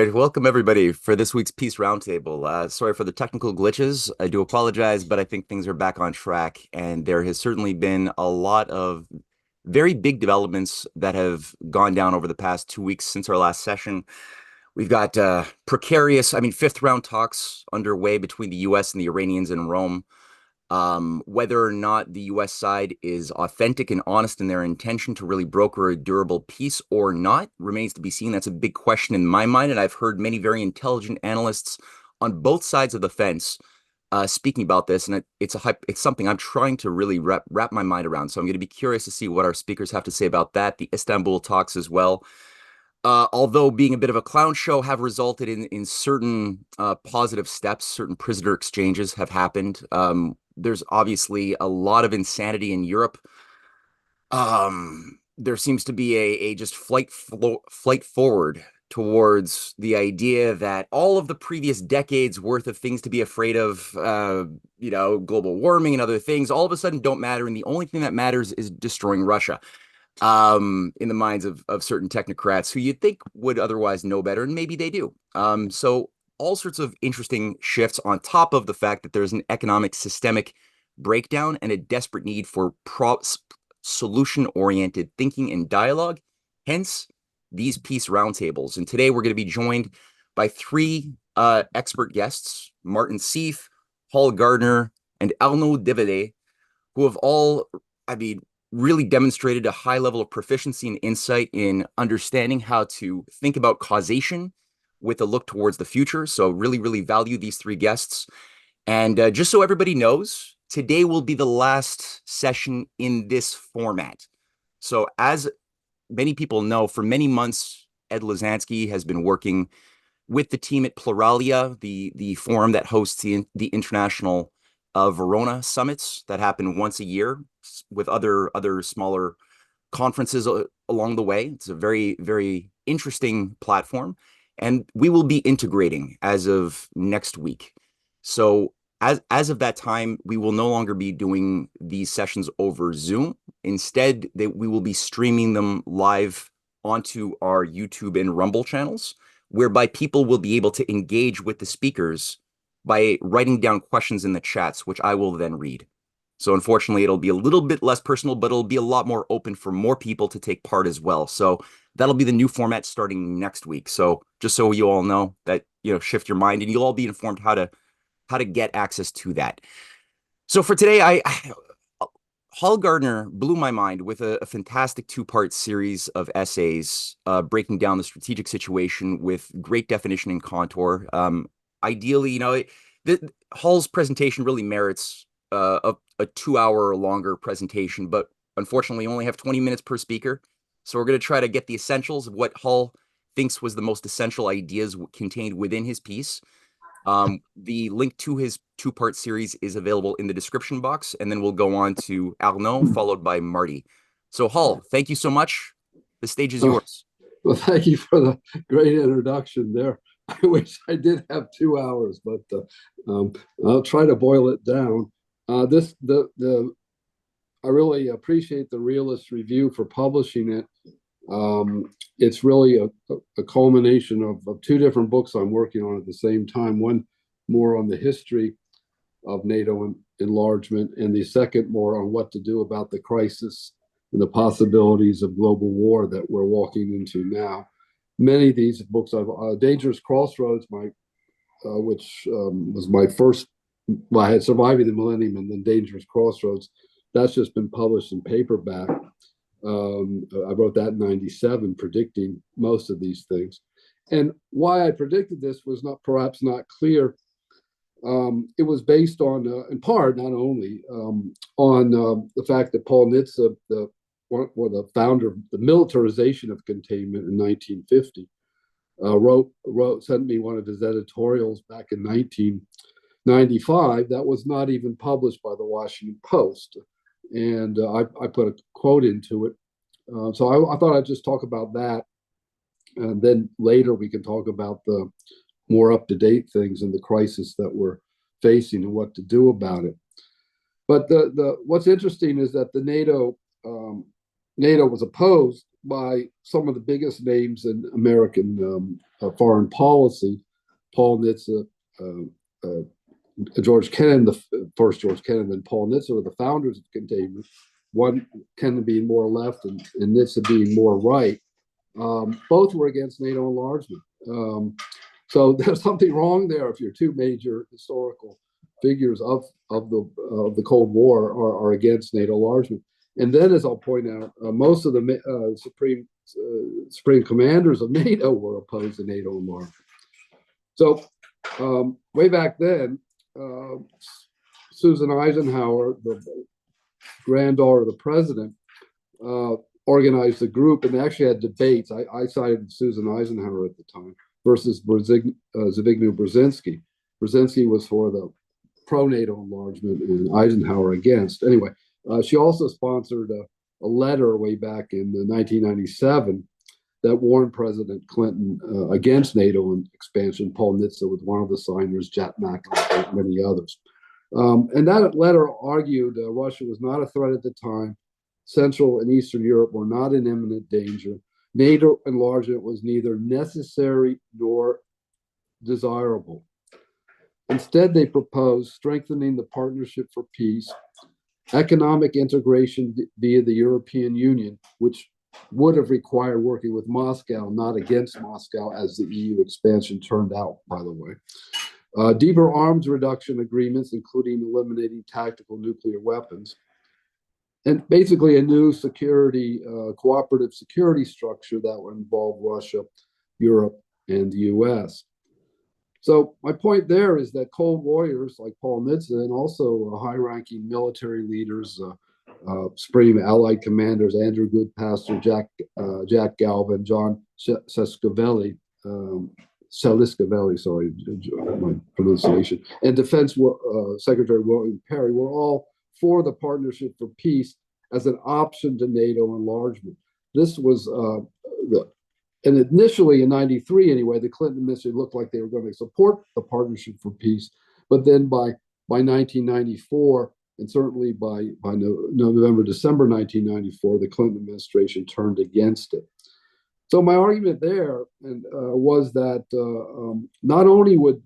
right, welcome everybody for this week's Peace Roundtable. Sorry for the technical glitches. I do apologize, but I think things are back on track, and there has certainly been a lot of very big developments that have gone down over the past 2 weeks since our last session. We've got fifth round talks underway between the US and the Iranians in Rome. Whether or not the US side is authentic and honest in their intention to really broker a durable peace or not remains to be seen. That's a big question in my mind, and I've heard many very intelligent analysts on both sides of the fence speaking about this, and it's something I'm trying to really wrap my mind around. So I'm going to be curious to see what our speakers have to say about that. The Istanbul talks as well, although being a bit of a clown show, have resulted in certain positive steps. Certain prisoner exchanges have happened. There's obviously a lot of insanity in Europe. There seems to be a just flight forward towards the idea that all of the previous decades worth of things to be afraid of, global warming and other things, all of a sudden don't matter, and the only thing that matters is destroying Russia. In the minds of certain technocrats who you'd think would otherwise know better, and maybe they do. So all sorts of interesting shifts on top of the fact that there's an economic systemic breakdown and a desperate need for solution-oriented thinking and dialogue, hence these peace roundtables. And today we're going to be joined by three expert guests, Martin Sieff, Paul Gardner, and Arnaud Develay, who have all, really demonstrated a high level of proficiency and insight in understanding how to think about causation with a look towards the future. So really, really value these three guests. And just so everybody knows, today will be the last session in this format. So as many people know, for many months, Ed Lazansky has been working with the team at Pluralia, the forum that hosts the international Verona summits that happen once a year with other smaller conferences along the way. It's a very, very interesting platform, and we will be integrating as of next week. So as of that time, we will no longer be doing these sessions over Zoom. Instead, we will be streaming them live onto our YouTube and Rumble channels, whereby people will be able to engage with the speakers by writing down questions in the chats, which I will then read. So unfortunately, it'll be a little bit less personal, but it'll be a lot more open for more people to take part as well. So that'll be the new format starting next week. So just so you all know that, shift your mind, and you'll all be informed how to get access to that. So for today, Paul Gardner blew my mind with a fantastic two-part series of essays breaking down the strategic situation with great definition and contour. Ideally, Hall's presentation really merits a 2 hour or longer presentation, but unfortunately, we only have 20 minutes per speaker. So we're going to try to get the essentials of what Hall thinks was the most essential ideas contained within his piece. The link to his two-part series is available in the description box, and then we'll go on to Arnaud, followed by Marty. So Hall, thank you so much. The stage is yours. Well, thank you for the great introduction there. I wish I did have 2 hours, but I'll try to boil it down. I really appreciate the Realist Review for publishing it. It's really a culmination of two different books I'm working on at the same time. One more on the history of NATO enlargement, and the second more on what to do about the crisis and the possibilities of global war that we're walking into now. Many of these books, Dangerous Crossroads, which was my first, I had Surviving the Millennium and then Dangerous Crossroads. That's just been published in paperback. I wrote that in 97, predicting most of these things. And why I predicted this was perhaps not clear. It was based on, in part, not only, on the fact that Paul Nitze, the founder of the militarization of containment in 1950, sent me one of his editorials back in 1995 that was not even published by the Washington Post. And I put a quote into it. So I thought I'd just talk about that. And then later we can talk about the more up-to-date things in the crisis that we're facing and what to do about it. But what's interesting is that the NATO was opposed by some of the biggest names in American foreign policy: Paul Nitze, George Kennan, first George Kennan, then Paul Nitze were the founders of containment. One Kennan being more left and Nitze being more right. Both were against NATO enlargement. So there's something wrong there if your two major historical figures of the Cold War are against NATO enlargement. And then, as I'll point out, most of the supreme commanders of NATO were opposed to NATO enlargement. So way back then, Susan Eisenhower, the granddaughter of the president, organized a group, and they actually had debates. I cited Susan Eisenhower at the time versus Zbigniew Brzezinski. Brzezinski was for the pro-NATO enlargement and Eisenhower against. Anyway, she also sponsored a letter way back in 1997 that warned President Clinton against NATO and expansion. Paul Nitze was one of the signers, Jack McIntyre, and many others. And that letter argued Russia was not a threat at the time. Central and Eastern Europe were not in imminent danger. NATO enlargement was neither necessary nor desirable. Instead, they proposed strengthening the Partnership for Peace, economic integration via the European Union, which would have required working with Moscow, not against Moscow, as the EU expansion turned out, by the way. Deeper arms reduction agreements, including eliminating tactical nuclear weapons, and basically a new cooperative security structure that would involve Russia, Europe, and the US. So my point there is that Cold Warriors like Paul Nitze and also high-ranking military leaders, Supreme Allied commanders Andrew Goodpaster, Jack Galvin, John Seliskovelli, sorry, my pronunciation, and Defense Secretary William Perry were all for the Partnership for Peace as an option to NATO enlargement. This was and initially in '93 anyway, the Clinton administration looked like they were going to support the Partnership for Peace, but then by 1994, and certainly by November, December 1994, the Clinton administration turned against it. So my argument there was that not only would,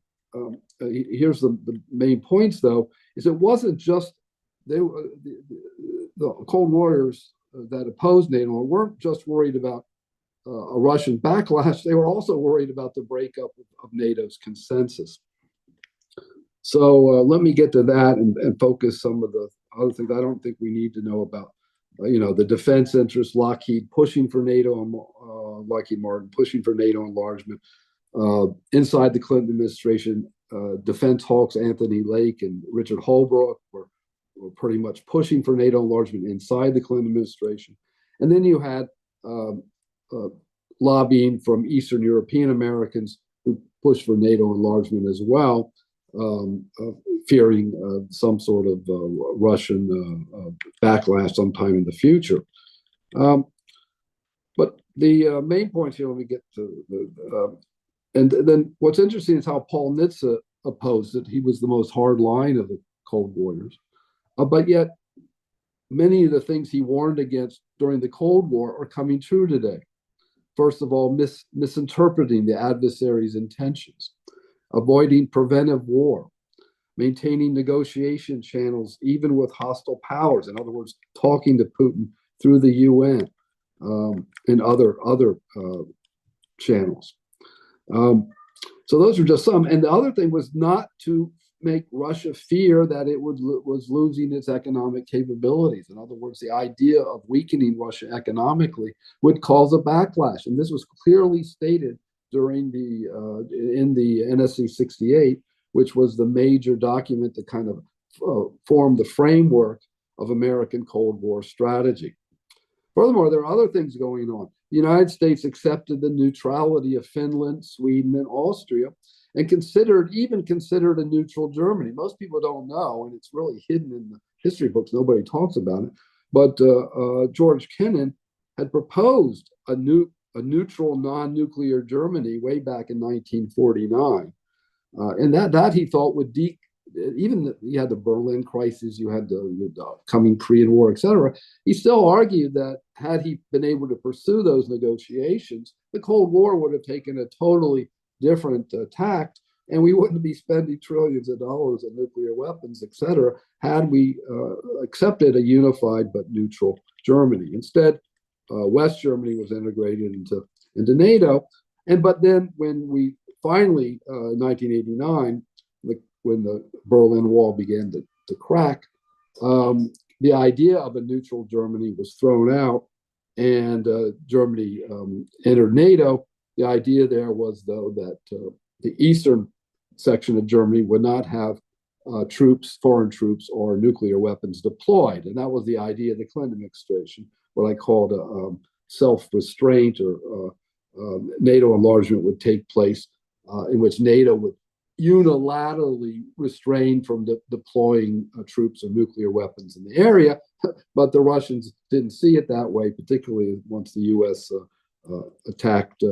here's the main points though, is it wasn't just the Cold Warriors that opposed NATO weren't just worried about a Russian backlash, they were also worried about the breakup of NATO's consensus. So let me get to that and focus some of the other things I don't think we need to know about. The defense interests, Lockheed pushing for NATO, Lockheed Martin pushing for NATO enlargement. Inside the Clinton administration, defense hawks Anthony Lake and Richard Holbrooke were pretty much pushing for NATO enlargement inside the Clinton administration. And then you had lobbying from Eastern European Americans who pushed for NATO enlargement as well, fearing some sort of Russian backlash sometime in the future. But the main point here, let me get to and then what's interesting is how Paul Nitze opposed it. He was the most hard line of the Cold Warriors. But yet, many of the things he warned against during the Cold War are coming true today. First of all, misinterpreting the adversary's intentions, avoiding preventive war, maintaining negotiation channels even with hostile powers. In other words, talking to Putin through the UN and other channels. So those are just some. And the other thing was not to make Russia fear that it was losing its economic capabilities. In other words, the idea of weakening Russia economically would cause a backlash. And this was clearly stated during in the NSC 68, which was the major document that kind of formed the framework of American Cold War strategy. Furthermore, there are other things going on. The United States accepted the neutrality of Finland, Sweden, and Austria, and even considered a neutral Germany. Most people don't know, and it's really hidden in the history books. Nobody talks about it. But George Kennan had proposed a neutral, non-nuclear Germany way back in 1949, and that he thought would you had the Berlin crisis, you had the coming Korean War, etc. He still argued that had he been able to pursue those negotiations, the Cold War would have taken a totally different tact, and we wouldn't be spending trillions of dollars on nuclear weapons, etc., had we accepted a unified but neutral Germany. Instead, West Germany was integrated into NATO, but then when we finally, in 1989, when the Berlin Wall began to crack, the idea of a neutral Germany was thrown out, and Germany entered NATO. The idea there was, though, that the eastern section of Germany would not have foreign troops, or nuclear weapons deployed. And that was the idea of the Clinton administration, what I called self-restraint, or NATO enlargement would take place, in which NATO would unilaterally restrain from deploying troops or nuclear weapons in the area. But the Russians didn't see it that way, particularly once the U.S. Attacked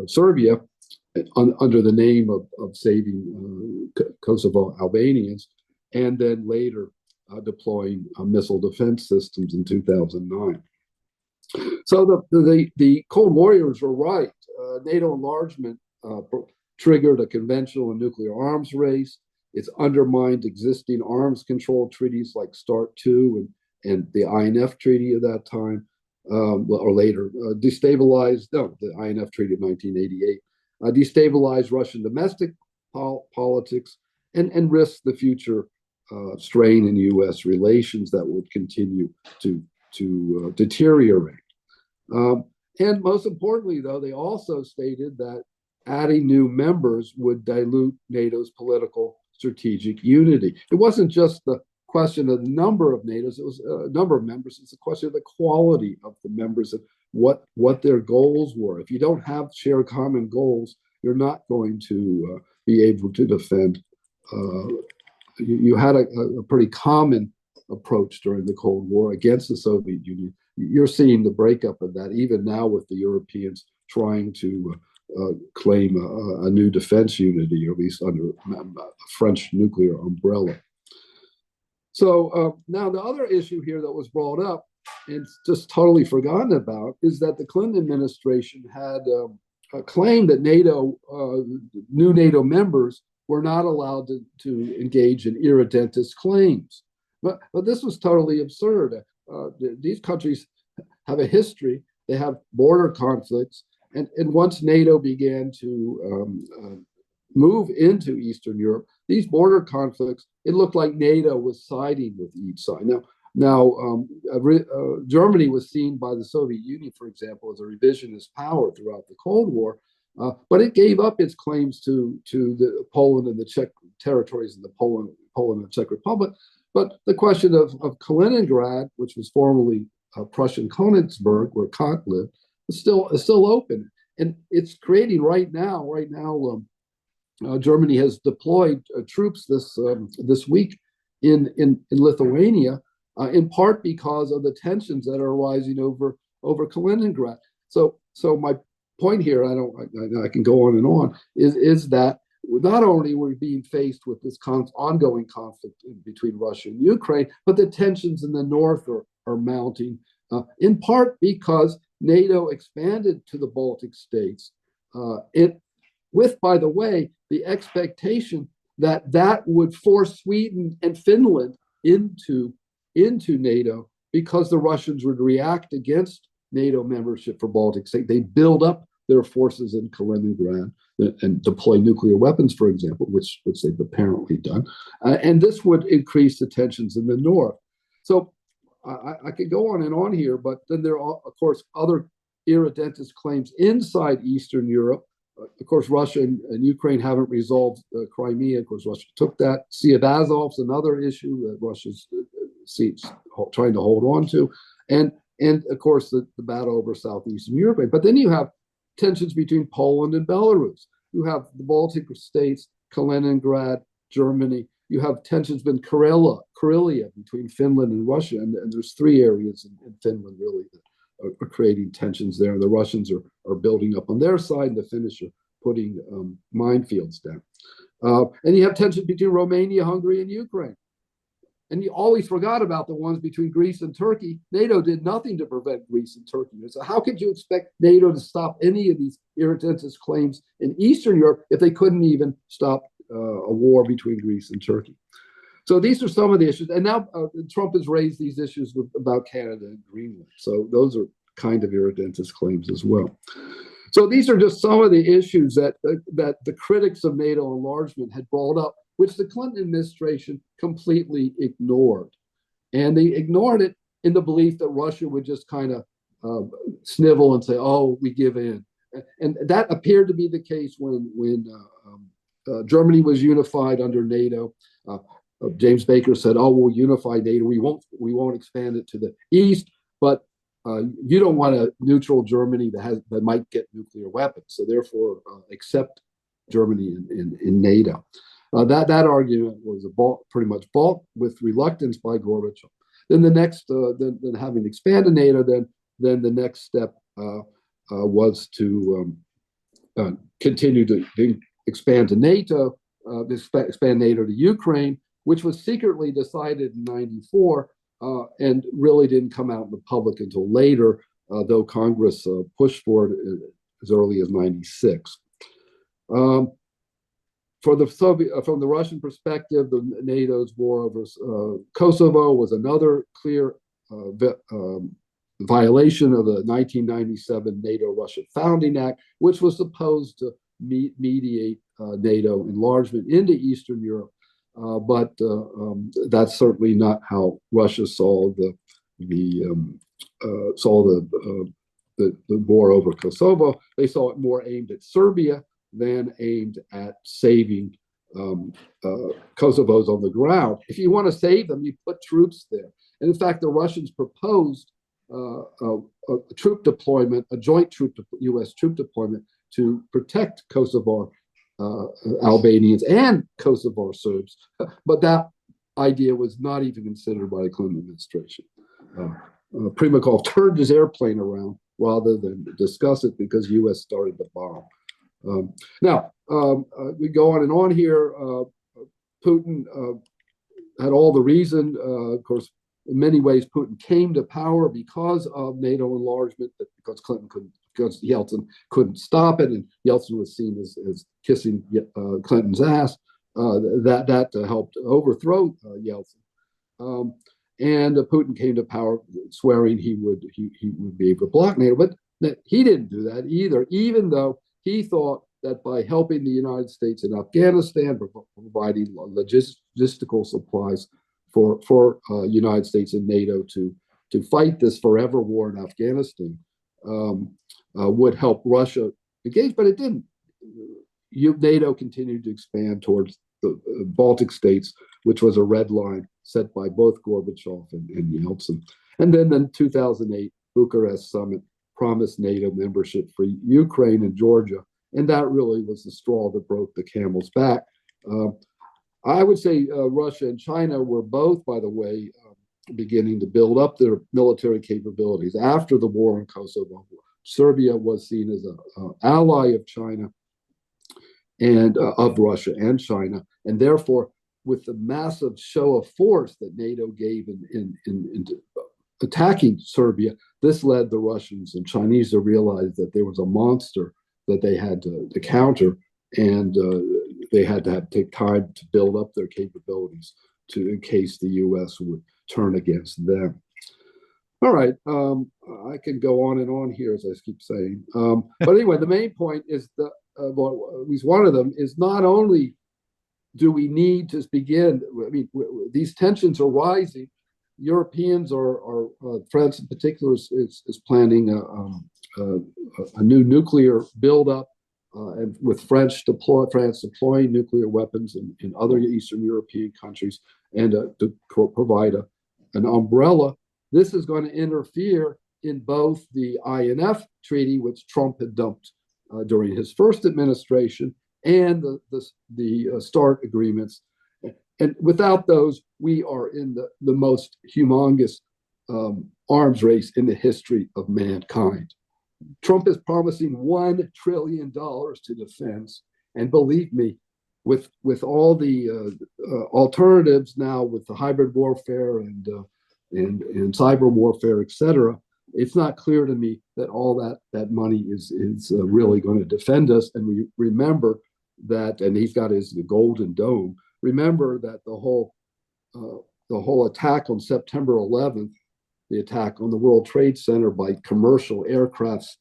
Serbia under the name of saving Kosovo Albanians, and then later deploying missile defense systems in 2009. So the Cold Warriors were right. NATO enlargement triggered a conventional and nuclear arms race. It's undermined existing arms control treaties like START II and the INF Treaty of that time, or later, the INF Treaty of 1988, destabilized Russian domestic politics and risked the future strain in U.S. relations that would continue to deteriorate. And most importantly, though, they also stated that adding new members would dilute NATO's political strategic unity. It wasn't just the question of the number of NATOs, it was a number of members. It's a question of the quality of the members and what their goals were. If you don't have shared common goals, you're not going to be able to defend. You had a pretty common approach during the Cold War against the Soviet Union. You're seeing the breakup of that even now with the Europeans trying to claim a new defense unity, or at least under a French nuclear umbrella. So now the other issue here that was brought up and just totally forgotten about is that the Clinton administration had claimed that new NATO members were not allowed to engage in irredentist claims. But this was totally absurd. These countries have a history. They have border conflicts. And once NATO began to move into Eastern Europe, these border conflicts, it looked like NATO was siding with each side. Now, Germany was seen by the Soviet Union, for example, as a revisionist power throughout the Cold War, but it gave up its claims to the Poland and the Czech territories in the Poland and Czech Republic. But the question of Kaliningrad, which was formerly Prussian Königsberg, where Kant lived, is still open, and it's creating right now. Germany has deployed troops this week in Lithuania, in part because of the tensions that are arising over Kaliningrad. So my point here, I can go on and on, is that not only we're being faced with this ongoing conflict between Russia and Ukraine, but the tensions in the north are mounting, in part because NATO expanded to the Baltic states, with, by the way, the expectation that would force Sweden and Finland into NATO, because the Russians would react against NATO membership for Baltic states. They build up their forces in Kaliningrad and deploy nuclear weapons, for example, which they've apparently done. And this would increase the tensions in the north. So I could go on and on here, but then there are, of course, other irredentist claims inside Eastern Europe. Of course, Russia and Ukraine haven't resolved Crimea. Of course, Russia took that. Sea of Azov's another issue that Russia's trying to hold on to. And of course, the battle over southeastern Europe. But then you have tensions between Poland and Belarus. You have the Baltic states, Kaliningrad, Germany. You have tensions in Karelia between Finland and Russia. And there's three areas in Finland, really, that are creating tensions there. The Russians are building up on their side, and the Finnish are putting minefields down. And you have tensions between Romania, Hungary, and Ukraine. And you always forgot about the ones between Greece and Turkey. NATO did nothing to prevent Greece and Turkey. So how could you expect NATO to stop any of these irridentis claims in Eastern Europe if they couldn't even stop a war between Greece and Turkey? So these are some of the issues. And now Trump has raised these issues about Canada and Greenland. So those are kind of irridentis claims as well. So these are just some of the issues that the critics of NATO enlargement had brought up, which the Clinton administration completely ignored. And they ignored it in the belief that Russia would just kind of snivel and say, oh, we give in. And that appeared to be the case when Germany was unified under NATO. James Baker said, oh, we'll unify NATO. We won't expand it to the east, but you don't want a neutral Germany that might get nuclear weapons. So therefore, accept Germany in NATO. That argument was pretty much bought with reluctance by Gorbachev. Then the next, then having expanded NATO, then the next step was to continue to expand to NATO, expand NATO to Ukraine, which was secretly decided in '94 and really didn't come out in the public until later, though Congress pushed for it as early as '96. From the Russian perspective, the NATO's war over Kosovo was another clear violation of the 1997 NATO-Russia Founding Act, which was supposed to mediate NATO enlargement into Eastern Europe. But that's certainly not how Russia saw the war over Kosovo. They saw it more aimed at Serbia than aimed at saving Kosovos on the ground. If you want to save them, you put troops there. And in fact, the Russians proposed a troop deployment, a joint U.S. troop deployment to protect Kosovo Albanians and Kosovo Serbs, but that idea was not even considered by the Clinton administration. Primakov turned his airplane around rather than discuss it because U.S. started the bomb. Now, we go on and on here. Putin had all the reason. Of course, in many ways, Putin came to power because of NATO enlargement, because Yeltsin couldn't stop it, and Yeltsin was seen as kissing Clinton's ass. That helped overthrow Yeltsin. And Putin came to power swearing he would be able to block NATO, but he didn't do that either, even though he thought that by helping the United States in Afghanistan, providing logistical supplies for United States and NATO to fight this forever war in Afghanistan, would help Russia engage, but it didn't. NATO continued to expand towards the Baltic states, which was a red line set by both Gorbachev and Yeltsin. And then the 2008 Bucharest summit promised NATO membership for Ukraine and Georgia, and that really was the straw that broke the camel's back. I would say Russia and China were both, by the way, beginning to build up their military capabilities after the war in Kosovo. Serbia was seen as an ally of China and of Russia and China, and therefore, with the massive show of force that NATO gave in attacking Serbia, this led the Russians and Chinese to realize that there was a monster that they had to counter, and they had to take time to build up their capabilities in case the U.S. would turn against them. All right, I can go on and on here, as I keep saying. But anyway, the main point is that, well, at least one of them, is not only do we need to begin, I mean, these tensions are rising. Europeans are France in particular is planning a new nuclear buildup, and with France deploying nuclear weapons in other Eastern European countries, and to provide an umbrella. This is going to interfere in both the INF treaty, which Trump had dumped during his first administration, and the START agreements. And without those, we are in the most humongous arms race in the history of mankind. Trump is promising $1 trillion to defense. And believe me, with all the alternatives now, with the hybrid warfare and cyber warfare, etc., it's not clear to me that all that money is really going to defend us. And we remember that, and he's got his golden dome. Remember that the whole attack on September 11th, the attack on the World Trade Center by commercial aircraft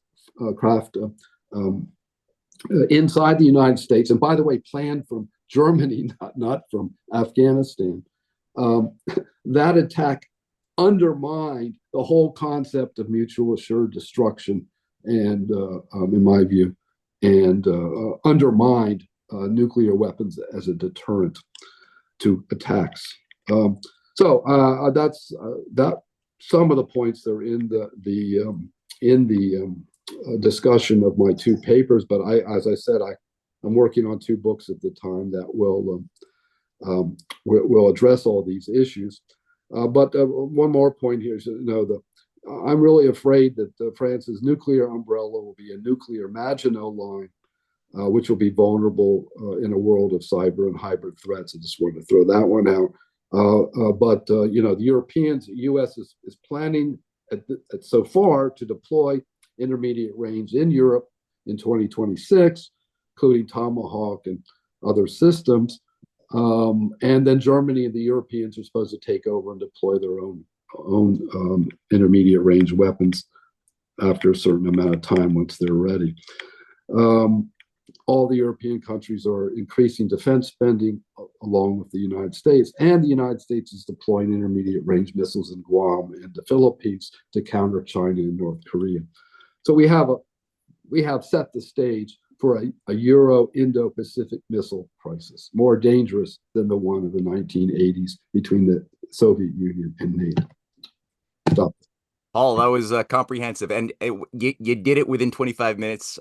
inside the United States, and by the way, planned from Germany, not from Afghanistan. That attack undermined the whole concept of mutual assured destruction, and in my view, and undermined nuclear weapons as a deterrent to attacks. That's that. Some of the points that are in the discussion of my two papers, but as I said, I'm working on two books at the time that will address all these issues. But one more point here is, I'm really afraid that France's nuclear umbrella will be a nuclear Maginot Line, which will be vulnerable in a world of cyber and hybrid threats. I just wanted to throw that one out. But the U.S. is planning so far to deploy intermediate range in Europe in 2026, including Tomahawk and other systems. And then Germany and the Europeans are supposed to take over and deploy their own intermediate range weapons after a certain amount of time once they're ready. All the European countries are increasing defense spending along with the United States, and the United States is deploying intermediate range missiles in Guam and the Philippines to counter China and North Korea. So we have set the stage for a Euro-Indo-Pacific missile crisis, more dangerous than the one of the 1980s between the Soviet Union and NATO. Stop. Paul, that was comprehensive, and you did it within 25 minutes.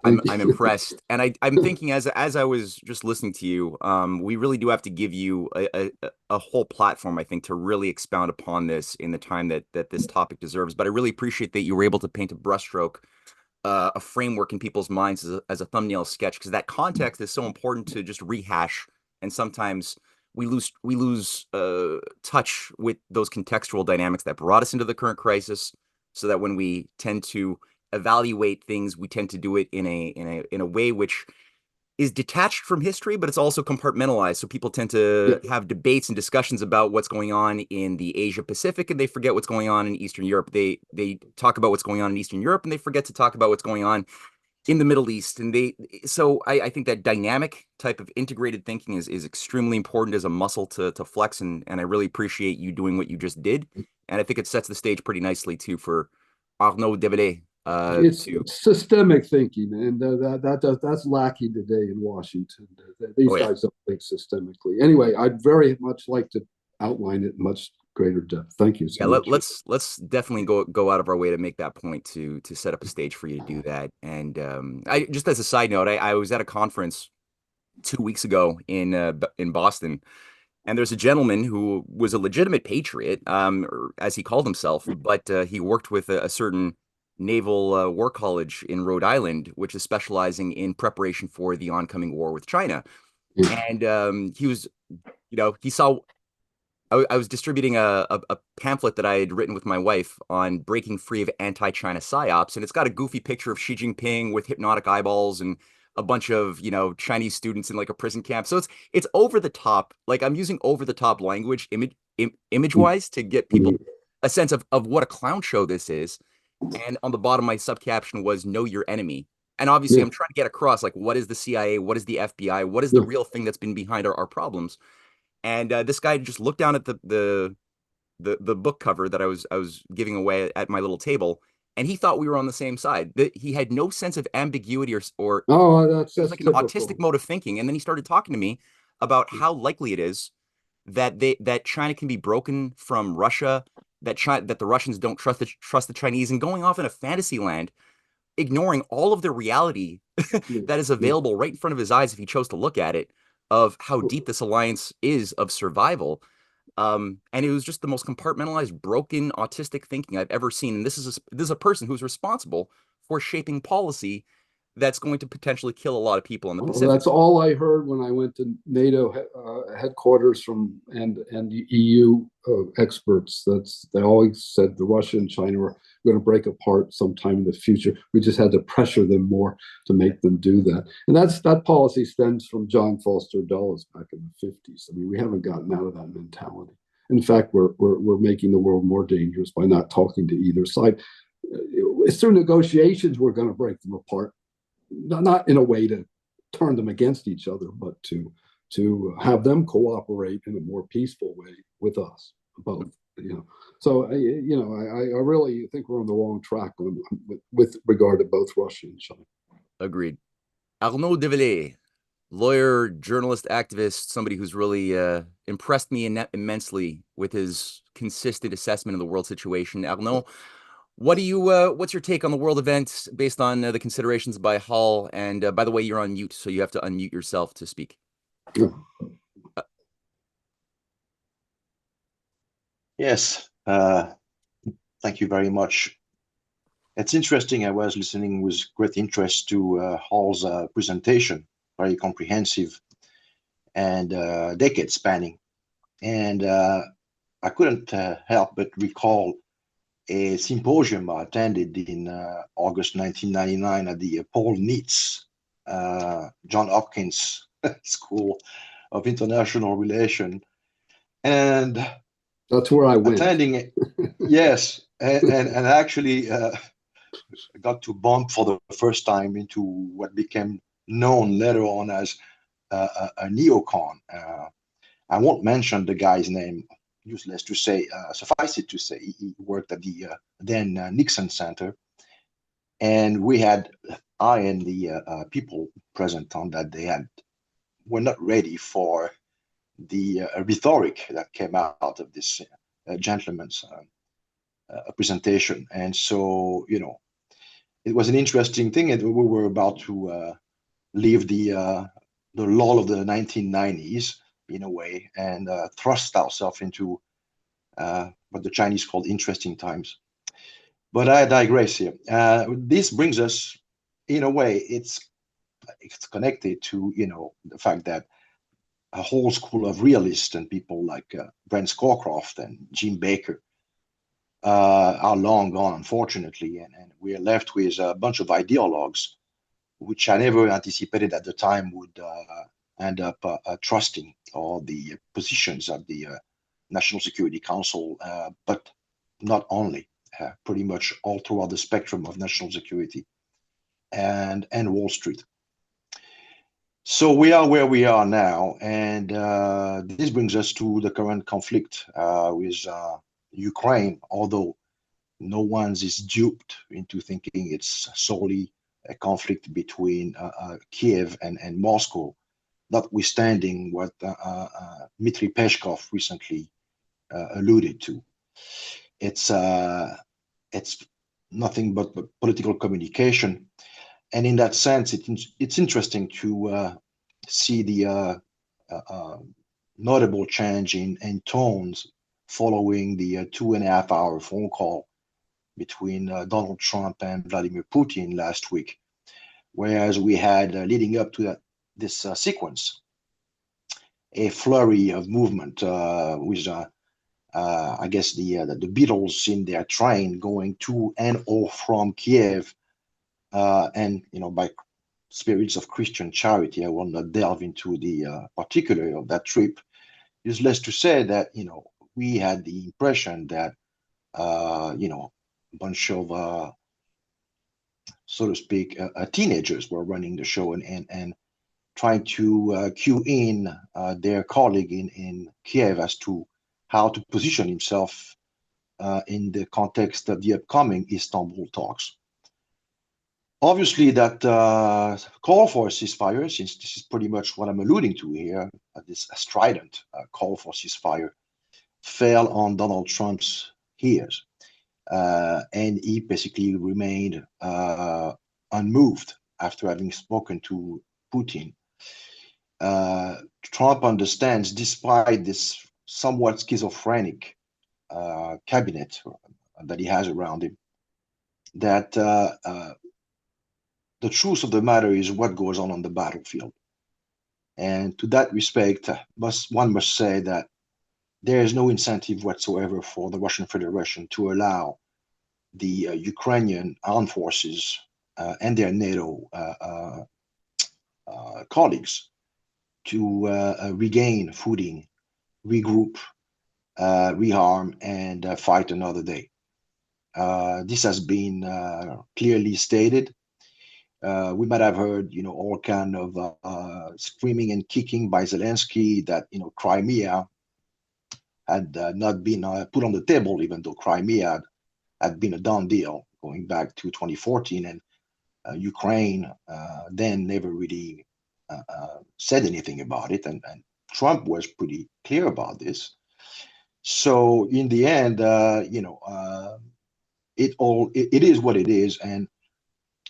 I'm impressed, and I'm thinking as I was just listening to you, we really do have to give you a whole platform, I think, to really expound upon this in the time that this topic deserves. But I really appreciate that you were able to paint a brushstroke, a framework in people's minds as a thumbnail sketch, because that context is so important to just rehash, and sometimes we lose touch with those contextual dynamics that brought us into the current crisis, so that when we tend to evaluate things, we tend to do it in a way which is detached from history, but it's also compartmentalized. So people tend to have debates and discussions about what's going on in the Asia Pacific, and they forget what's going on in Eastern Europe. They talk about what's going on in Eastern Europe, and they forget to talk about what's going on in the Middle East. And so I think that dynamic type of integrated thinking is extremely important as a muscle to flex. And I really appreciate you doing what you just did. And I think it sets the stage pretty nicely too for Arnaud Develay. It's systemic thinking, and that's lacking today in Washington. These guys don't think systemically. Anyway, I'd very much like to outline it in much greater depth. Thank you so much. Let's definitely go out of our way to make that point to set up a stage for you to do that. And I just as a side note, I was at a conference 2 weeks ago in Boston, and there's a gentleman who was a legitimate patriot, or as he called himself, but he worked with a certain Naval War College in Rhode Island, which is specializing in preparation for the oncoming war with China. And he was, he saw, I was distributing a pamphlet that I had written with my wife on breaking free of anti-China psyops, and it's got a goofy picture of Xi Jinping with hypnotic eyeballs and a bunch of, Chinese students in like a prison camp. So it's over the top. Like, I'm using over the top language image wise to get people a sense of what a clown show this is. And on the bottom, my subcaption was "Know Your Enemy." And obviously, I'm trying to get across, like, what is the CIA? What is the FBI? What is the real thing that's been behind our problems? And this guy just looked down at the book cover that I was giving away at my little table, and he thought we were on the same side. He had no sense of ambiguity or that's like an autistic mode of thinking. And then he started talking to me about how likely it is that China can be broken from Russia, that the Russians don't trust the Chinese, and going off in a fantasy land, ignoring all of the reality that is available right in front of his eyes if he chose to look at it, of how deep this alliance is of survival. And it was just the most compartmentalized, broken, autistic thinking I've ever seen. And this is a person who's responsible for shaping policy that's going to potentially kill a lot of people in the Well, Pacific. that's all I heard when I went to NATO headquarters and EU experts. They always said the Russia and China were going to break apart sometime in the future. We just had to pressure them more to make them do that. And that policy stems from John Foster Dulles back in the 50s. I mean, we haven't gotten out of that mentality. In fact, we're making the world more dangerous by not talking to either side. It's through negotiations we're going to break them apart. Not in a way to turn them against each other, but to have them cooperate in a more peaceful way with us both. So I really think we're on the wrong track with regard to both Russia and China. Agreed. Arnaud Develay, lawyer, journalist, activist, somebody who's really impressed me immensely with his consistent assessment of the world situation. Arnaud, what's your take on the world event based on the considerations by Hall? And by the way, you're on mute, so you have to unmute yourself to speak. Yes, thank you very much. It's interesting. I was listening with great interest to Hall's presentation, very comprehensive and decade spanning. And I couldn't help but recall a symposium I attended in August 1999 at the Paul Nitz John Hopkins School of International Relations. And that's where I went. Attending it, yes, and actually got to bump for the first time into what became known later on as a neocon. I won't mention the guy's name, useless to say, suffice it to say, he worked at the then Nixon Center. And I and the people present on that day were not ready for the rhetoric that came out of this gentleman's presentation. And so, it was an interesting thing. And we were about to leave the lull of the 1990s in a way and thrust ourselves into what the Chinese called interesting times. But I digress here. This brings us, in a way, it's connected to, the fact that a whole school of realists and people like Brent Scowcroft and Jim Baker are long gone, unfortunately, and we're left with a bunch of ideologues, which I never anticipated at the time would end up trusting all the positions of the National Security Council, but not only, pretty much all throughout the spectrum of national security and Wall Street. So we are where we are now, and this brings us to the current conflict with Ukraine, although no one's is duped into thinking it's solely a conflict between Kiev and Moscow, notwithstanding what Dmitry Peskov recently alluded to. It's nothing but political communication. And in that sense, it's interesting to see the notable change in tones following the 2.5-hour phone call between Donald Trump and Vladimir Putin last week, whereas we had, leading up to this sequence, a flurry of movement with, I guess, the Beatles in their train going to and or from Kiev, and by spirits of Christian charity, I will not delve into the particular of that trip. It's less to say that we had the impression that a bunch of so to speak teenagers were running the show and trying to cue in their colleague in Kiev as to how to position himself in the context of the upcoming Istanbul talks. Obviously, that call for a ceasefire, since this is pretty much what I'm alluding to here, this strident call for ceasefire, fell on Donald Trump's ears. And he basically remained unmoved after having spoken to Putin. Trump understands, despite this somewhat schizophrenic cabinet that he has around him, that the the truth of the matter is what goes on the battlefield. And to that respect, one must say that there is no incentive whatsoever for the Russian Federation to allow the Ukrainian armed forces and their NATO colleagues to regain footing, regroup, rearm, and fight another day. This has been clearly stated. We might have heard, all kind of screaming and kicking by Zelensky that, Crimea had not been put on the table, even though Crimea had been a done deal going back to 2014, and Ukraine then never really said anything about it, and Trump was pretty clear about this. So in the end, it is what it is, and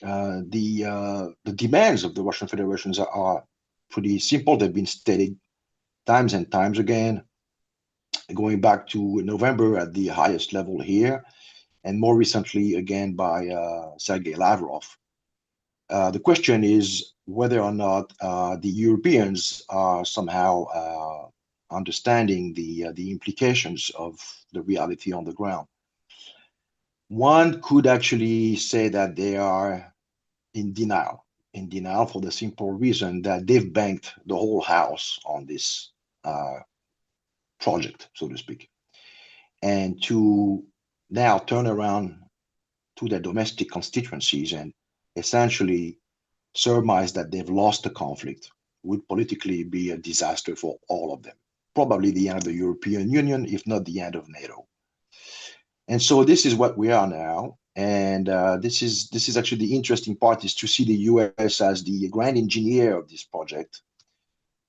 the demands of the Russian Federation are pretty simple. They've been stated times and times again, going back to November at the highest level here, and more recently again by Sergei Lavrov. The question is whether or not the Europeans are somehow understanding the implications of the reality on the ground. One could actually say that they are in denial for the simple reason that they've banked the whole house on this project, so to speak. And to now turn around to their domestic constituencies and essentially surmise that they've lost the conflict would politically be a disaster for all of them. Probably the end of the European Union, if not the end of NATO. And so this is what we are now. And this is actually the interesting part, is to see the US as the grand engineer of this project,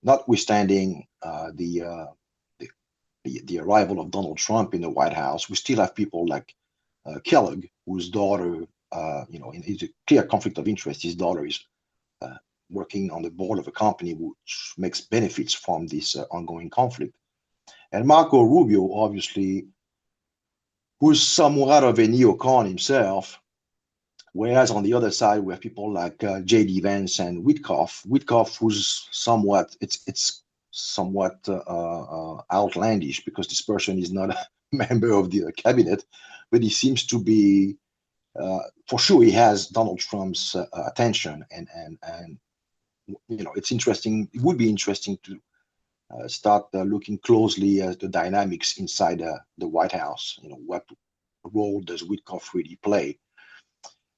notwithstanding the arrival of Donald Trump in the White House. We still have people like Kellogg, whose daughter, is a clear conflict of interest. His daughter is working on the board of a company which makes benefits from this ongoing conflict. And Marco Rubio, obviously, who's somewhat of a neocon himself, whereas on the other side we have people like J.D. Vance and Witkoff, who's somewhat, it's somewhat outlandish, because this person is not a member of the cabinet, but he seems to be, for sure, he has Donald Trump's attention, and it's interesting. It would be interesting to start looking closely at the dynamics inside the White House. What role does Witkoff really play?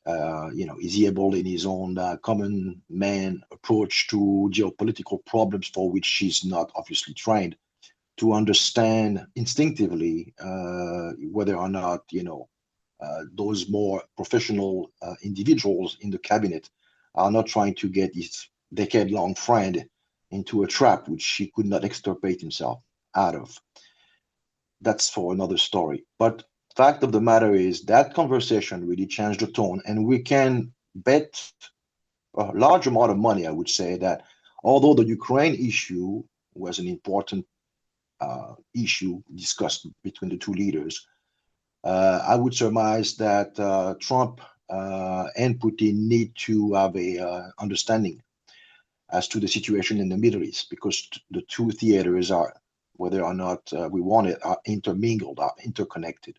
Is he able, in his own common man approach to geopolitical problems, for which he's not obviously trained, to understand instinctively whether or not those more professional individuals in the cabinet are not trying to get his decade-long friend into a trap which he could not extirpate himself out of? That's for another story. But fact of the matter is that conversation really changed the tone, and we can bet a large amount of money, I would say, that although the Ukraine issue was an important issue discussed between the two leaders, I would surmise that Trump and Putin need to have a understanding as to the situation in the Middle East, because the two theaters are, whether or not we want it, are intermingled, are interconnected.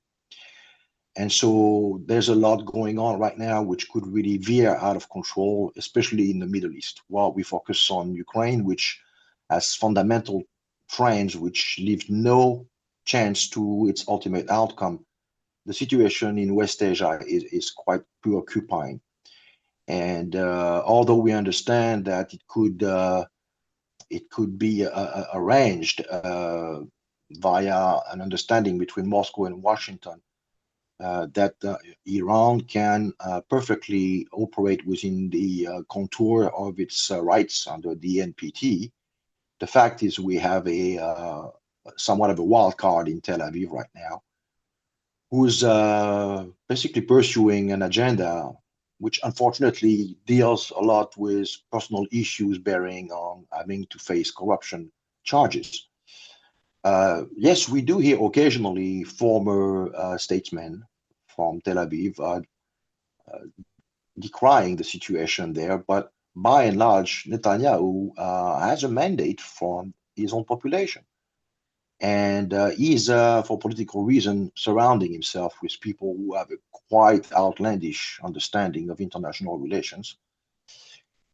And so there's a lot going on right now which could really veer out of control, especially in the Middle East, while we focus on Ukraine, which has fundamental trends which leave no chance to its ultimate outcome. The situation in West Asia is quite preoccupying. And although we understand that it could be arranged via an understanding between Moscow and Washington, that Iran can perfectly operate within the contour of its rights under the NPT, the fact is we have a somewhat of a wild card in Tel Aviv right now, who's basically pursuing an agenda which unfortunately deals a lot with personal issues bearing on having to face corruption charges. Yes, we do hear occasionally former statesmen from Tel Aviv decrying the situation there, but by and large, Netanyahu has a mandate from his own population. And he's, for political reason, surrounding himself with people who have a quite outlandish understanding of international relations.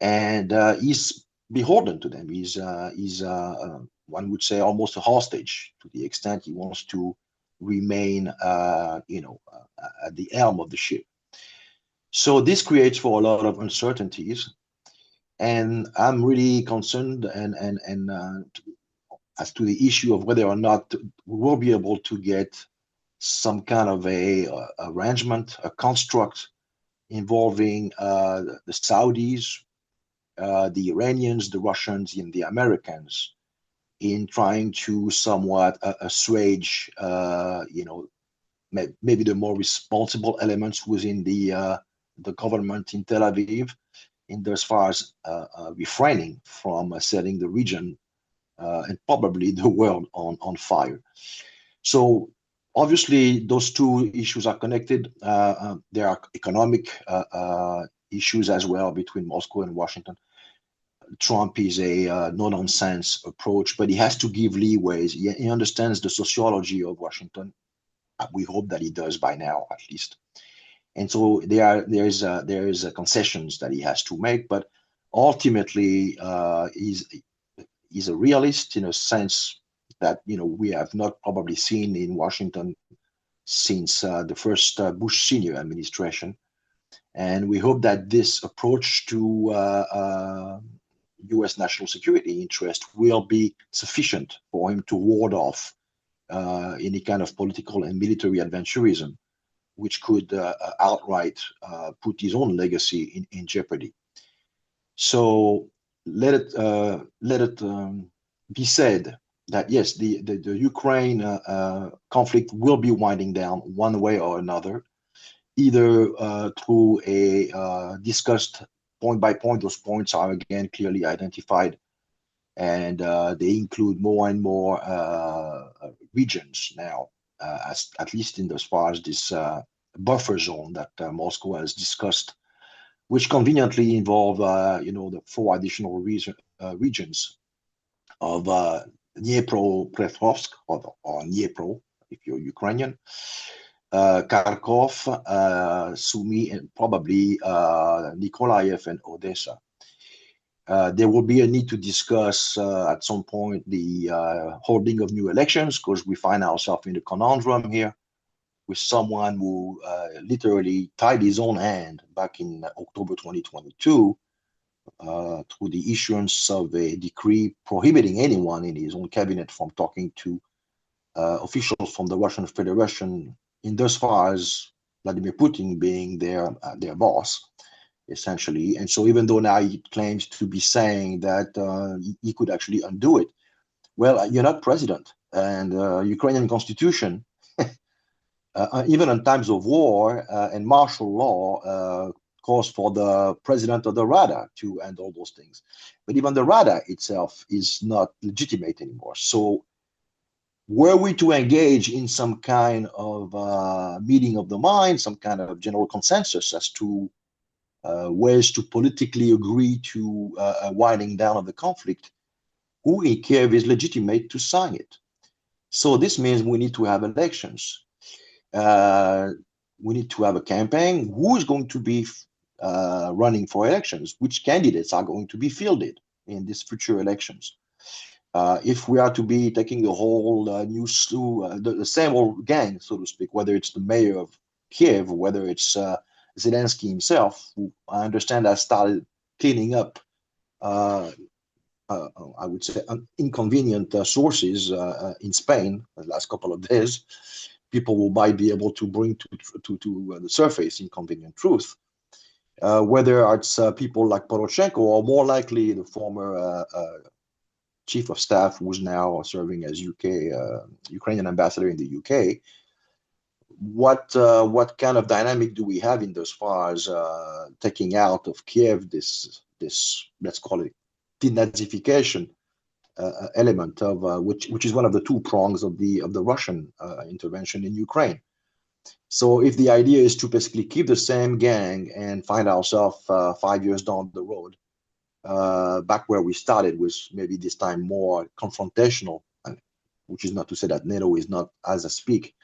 And he's beholden to them. He's one would say, almost a hostage to the extent he wants to remain, at the helm of the ship. So this creates for a lot of uncertainties, and I'm really concerned as to the issue of whether or not we will be able to get some kind of a arrangement, a construct involving the Saudis, the Iranians, the Russians, and the Americans in trying to somewhat assuage, maybe the more responsible elements within the government in Tel Aviv, in as far as refraining from setting the region and probably the world on fire. So obviously those two issues are connected. There are economic issues as well between Moscow and Washington. Trump is a no-nonsense approach, but he has to give leeways. He understands the sociology of Washington. We hope that he does by now, at least. And so there is concessions that he has to make, but ultimately he's a realist in a sense that we have not probably seen in Washington since the first Bush Senior administration. And we hope that this approach to U.S. national security interest will be sufficient for him to ward off any kind of political and military adventurism, which could outright put his own legacy in jeopardy. So let it be said that yes, the Ukraine conflict will be winding down one way or another, either through a discussed point by point. Those points are again clearly identified, and they include more and more regions now, at least in as far as this buffer zone that Moscow has discussed, which conveniently involve the 4 additional regions of Dnipropetrovsk or Dnipro, if you're Ukrainian, Kharkov, Sumy, and probably Nikolaev and Odessa. There will be a need to discuss at some point the holding of new elections, because we find ourselves in a conundrum here with someone who literally tied his own hand back in October 2022 through the issuance of a decree prohibiting anyone in his own cabinet from talking to officials from the Russian Federation, in thus far as Vladimir Putin being their boss, essentially. And so even though now he claims to be saying that he could actually undo it, well, you're not president. And Ukrainian constitution, even in times of war and martial law, calls for the president of the Rada to handle those things. But even the Rada itself is not legitimate anymore. So were we to engage in some kind of meeting of the mind, some kind of general consensus as to ways to politically agree to a winding down of the conflict, who in Kiev is legitimate to sign it? So this means we need to have elections. We need to have a campaign. Who is going to be running for elections? Which candidates are going to be fielded in these future elections? If we are to be taking the whole new slew, the same old gang, so to speak, whether it's the mayor of Kiev, whether it's Zelensky himself, who I understand has started cleaning up, I would say, inconvenient sources in Spain the last couple of days, people who might be able to bring to the surface inconvenient truth. Whether it's people like Poroshenko, or more likely the former chief of staff who's now serving as Ukrainian ambassador in the UK. What kind of dynamic do we have in those far as taking out of Kiev this let's call it denazification element of which is one of the two prongs of the Russian intervention in Ukraine. So if the idea is to basically keep the same gang and find ourselves 5 years down the road, back where we started, with maybe this time more confrontational, which is not to say that NATO is not, as I speak,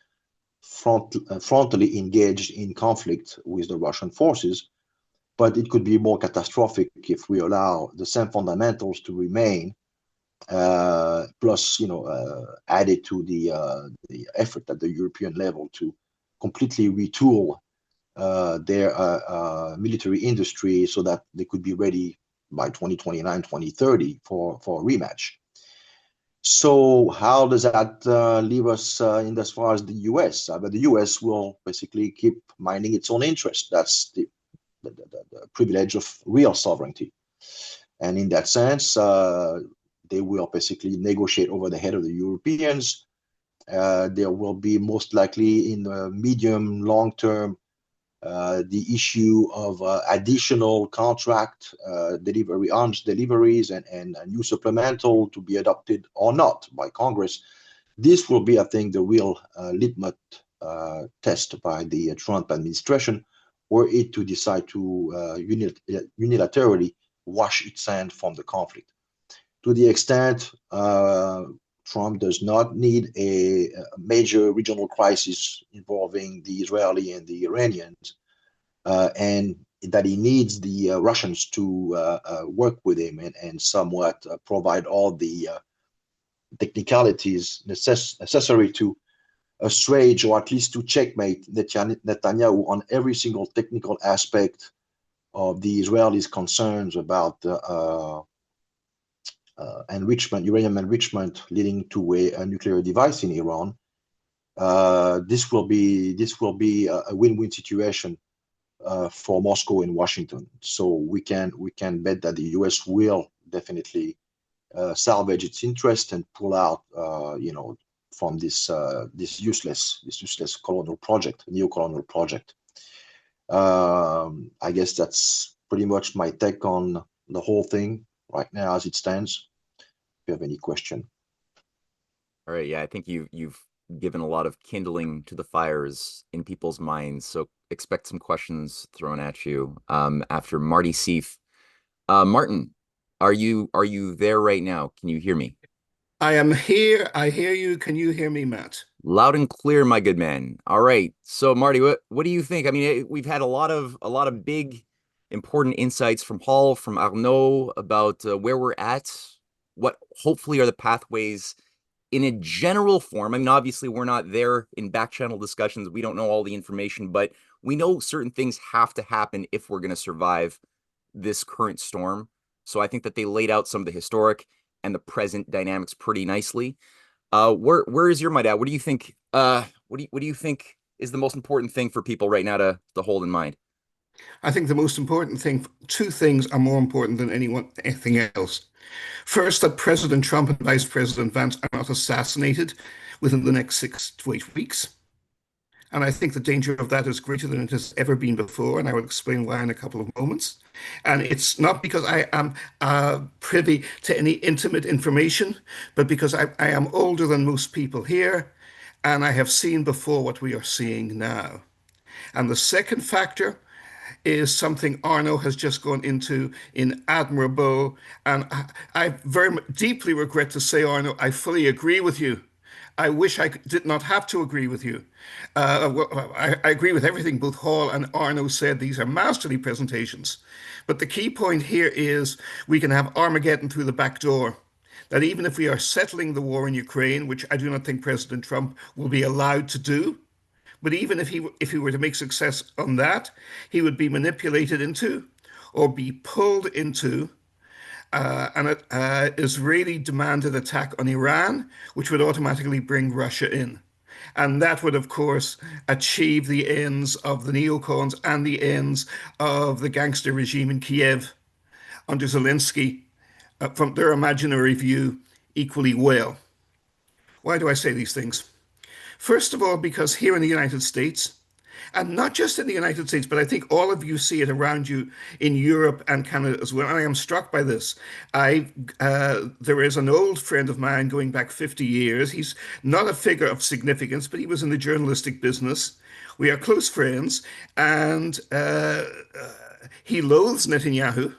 frontally engaged in conflict with the Russian forces, but it could be more catastrophic if we allow the same fundamentals to remain, plus, added to the effort at the European level to completely retool their military industry so that they could be ready by 2029, 2030 for a rematch. So how does that leave us in as far as the US? But the US will basically keep minding its own interest. That's the privilege of real sovereignty. And in that sense, they will basically negotiate over the head of the Europeans. There will be most likely in the medium, long term, the issue of additional contract delivery, arms deliveries, and a new supplemental to be adopted or not by Congress. This will be, I think, the real litmus test by the Trump administration, were it to decide to unilaterally wash its hands from the conflict. To the extent Trump does not need a major regional crisis involving the Israeli and the Iranians, and that he needs the Russians to work with him and somewhat provide all the technicalities necessary to assuage or at least to checkmate Netanyahu on every single technical aspect of the Israelis' concerns about enrichment, uranium enrichment leading to a nuclear device in Iran. This will be a win-win situation for Moscow and Washington. So we can bet that the U.S. will definitely salvage its interest and pull out, from this useless colonial project, neo-colonial project. I guess that's pretty much my take on the whole thing right now as it stands. If you have any question. All right, yeah, I think you've given a lot of kindling to the fires in people's minds. So expect some questions thrown at you after Marty Sieff. Martin, are you there right now? Can you hear me? I am here. I hear you. Can you hear me, Matt? Loud and clear, my good man. All right. So Marty, what do you think? I mean, we've had a lot of big, important insights from Hall, from Arnaud about where we're at, what hopefully are the pathways in a general form. I mean, obviously, we're not there in back channel discussions. We don't know all the information, but we know certain things have to happen if we're going to survive this current storm. So I think that they laid out some of the historic and the present dynamics pretty nicely. Where is your mind at? What do you think? What do you think is the most important thing for people right now to hold in mind? I think the most important thing, two things are more important than anything else. First, that President Trump and Vice President Vance are not assassinated within the next 6 to 8 weeks. And I think the danger of that is greater than it has ever been before, and I will explain why in a couple of moments. And it's not because I am privy to any intimate information, but because I am older than most people here, and I have seen before what we are seeing now. And the second factor is something Arnaud has just gone into in admirable, and I very deeply regret to say, Arnaud, I fully agree with you. I wish I did not have to agree with you. I agree with everything both Hall and Arnaud said. These are masterly presentations. But the key point here is we can have Armageddon through the back door. That even if we are settling the war in Ukraine, which I do not think President Trump will be allowed to do, but even if he were to make success on that, he would be manipulated into or be pulled into an Israeli demanded attack on Iran, which would automatically bring Russia in. And that would, of course, achieve the ends of the neocons and the ends of the gangster regime in Kiev under Zelensky, from their imaginary view, equally well. Why do I say these things? First of all, because here in the United States, And not just in the United States, but I think all of you see it around you in Europe and Canada as well. And I am struck by this. There is an old friend of mine going back 50 years. He's not a figure of significance, but he was in the journalistic business. We are close friends, and he loathes Netanyahu.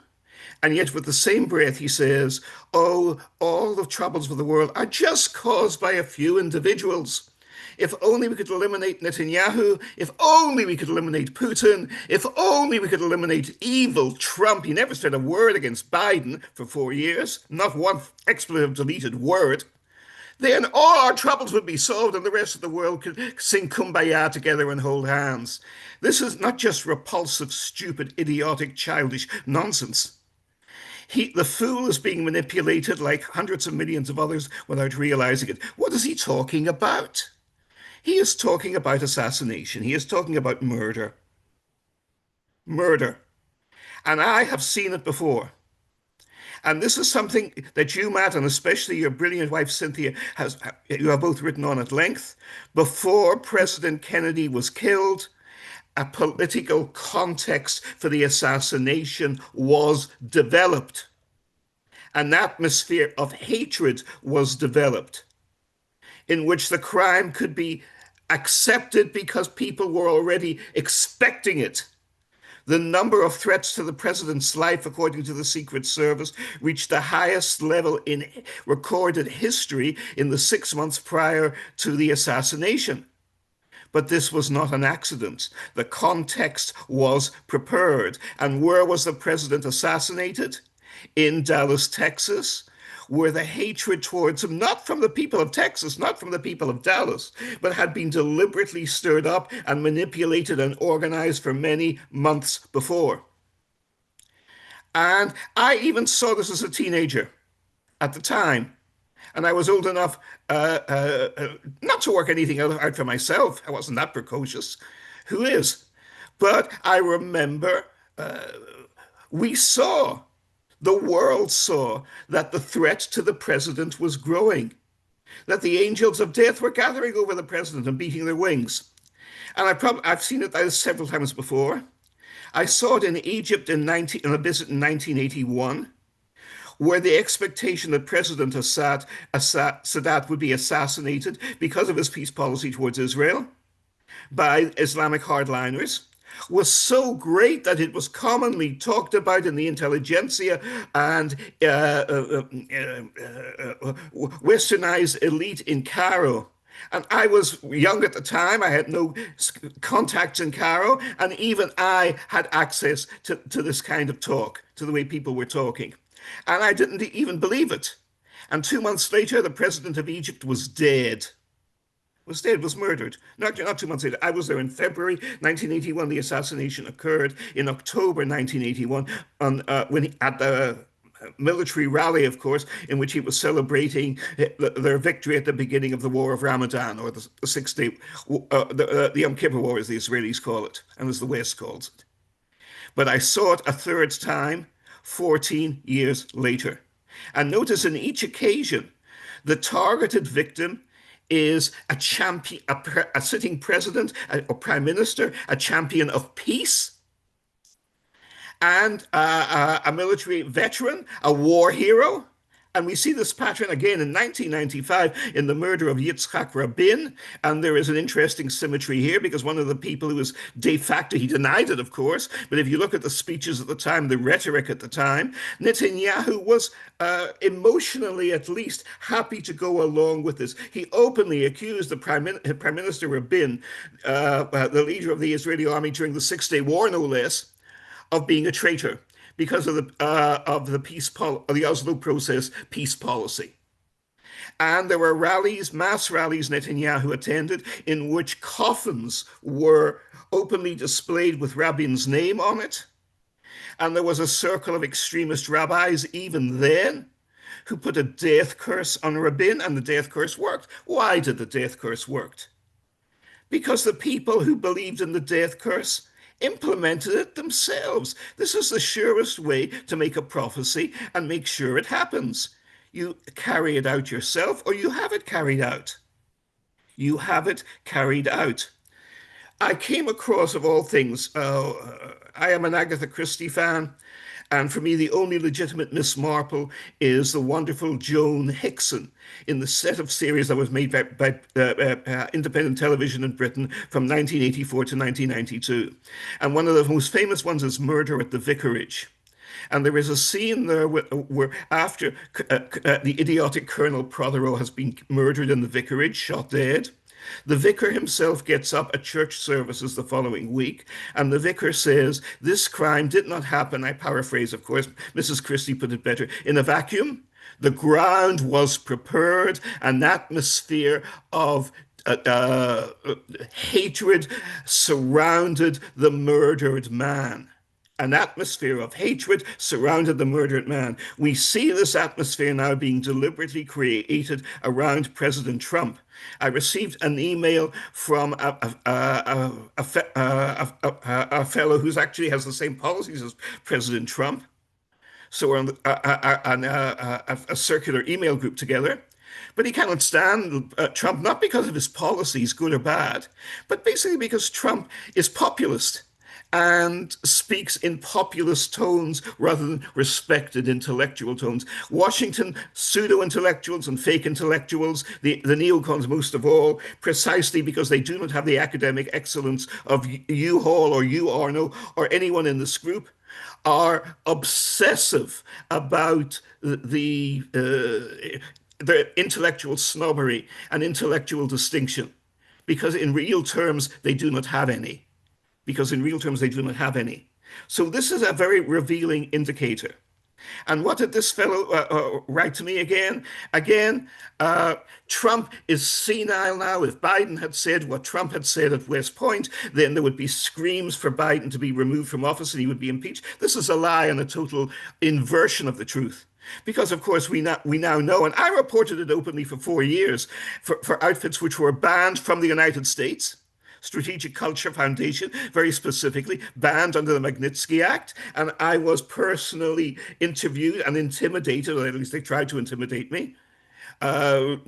And yet, with the same breath, he says, oh, all the troubles of the world are just caused by a few individuals. If only we could eliminate Netanyahu, if only we could eliminate Putin, if only we could eliminate evil Trump. He never said a word against Biden for 4 years, not one expletive deleted word. Then all our troubles would be solved and the rest of the world could sing kumbaya together and hold hands. This is not just repulsive, stupid, idiotic, childish nonsense. The fool is being manipulated like hundreds of millions of others without realizing it. What is he talking about? He is talking about assassination. He is talking about murder. Murder. And I have seen it before. And this is something that you, Matt, and especially your brilliant wife, Cynthia, you have both written on at length. Before President Kennedy was killed, a political context for the assassination was developed. An atmosphere of hatred was developed, in which the crime could be accepted because people were already expecting it. The number of threats to the president's life, according to the Secret Service, reached the highest level in recorded history in the 6 months prior to the assassination. But this was not an accident. The context was prepared. And where was the president assassinated? In Dallas, Texas, where the hatred towards him, not from the people of Texas, not from the people of Dallas, but had been deliberately stirred up and manipulated and organized for many months before. And I even saw this as a teenager at the time. And I was old enough not to work anything out for myself. I wasn't that precocious. Who is? But I remember the world saw that the threat to the president was growing, that the angels of death were gathering over the president and beating their wings. And I've seen it several times before. I saw it in Egypt in a visit in 1981, where the expectation that President Sadat would be assassinated because of his peace policy towards Israel by Islamic hardliners was so great that it was commonly talked about in the intelligentsia and westernized elite in Cairo. And I was young at the time. I had no contacts in Cairo. And even I had access to this kind of talk, to the way people were talking. And I didn't even believe it. And 2 months later, the president of Egypt was dead. Was murdered. Not 2 months later. I was there in February 1981. The assassination occurred in October 1981 at the military rally, of course, in which he was celebrating their victory at the beginning of the War of Ramadan, or the 6-day, the Yom Kippur War, as the Israelis call it, and as the West calls it. But I saw it a third time, 14 years later. And notice in each occasion, the targeted victim is a champion, a sitting president or prime minister, a champion of peace, and a military veteran, a war hero. And we see this pattern again in 1995 in the murder of Yitzhak Rabin. And there is an interesting symmetry here, because one of the people who was de facto, he denied it, of course, but if you look at the speeches at the time, the rhetoric at the time, Netanyahu was emotionally, at least, happy to go along with this. He openly accused the Prime Minister Rabin, the leader of the Israeli army during the 6-day war, no less, of being a traitor, because of the Oslo process peace policy. And there were rallies, mass rallies Netanyahu attended, in which coffins were openly displayed with Rabin's name on it. And there was a circle of extremist rabbis even then who put a death curse on Rabin, and the death curse worked. Why did the death curse work? Because the people who believed in the death curse implemented it themselves. This is the surest way to make a prophecy and make sure it happens. You carry it out yourself, or you have it carried out. You have it carried out. I came across, of all things, I am an Agatha Christie fan, and for me, the only legitimate Miss Marple is the wonderful Joan Hickson in the set of series that was made by independent television in Britain from 1984 to 1992. And one of the most famous ones is Murder at the Vicarage. And there is a scene there where after the idiotic Colonel Prothero has been murdered in the vicarage, shot dead, the vicar himself gets up at church services the following week, and the vicar says, "This crime did not happen," I paraphrase, of course, Mrs. Christie put it better, "in a vacuum. The ground was prepared, an atmosphere of hatred surrounded the murdered man." An atmosphere of hatred surrounded the murdered man. We see this atmosphere now being deliberately created around President Trump. I received an email from a fellow who actually has the same policies as President Trump. So we're on a circular email group together. But he cannot stand Trump, not because of his policies, good or bad, but basically because Trump is populist and speaks in populist tones rather than respected intellectual tones. Washington, pseudo-intellectuals and fake intellectuals, the neocons most of all, precisely because they do not have the academic excellence of you, Hall, or you, Arnaud, or anyone in this group, are obsessive about the intellectual snobbery and intellectual distinction, because in real terms, they do not have any. So this is a very revealing indicator. And what did this fellow write to me again? Trump is senile now. If Biden had said what Trump had said at West Point, then there would be screams for Biden to be removed from office and he would be impeached. This is a lie and a total inversion of the truth. Because, of course, we now know, and I reported it openly for 4 years, for outfits which were banned from the United States, Strategic Culture Foundation, very specifically, banned under the Magnitsky Act. And I was personally interviewed and intimidated, or at least they tried to intimidate me, from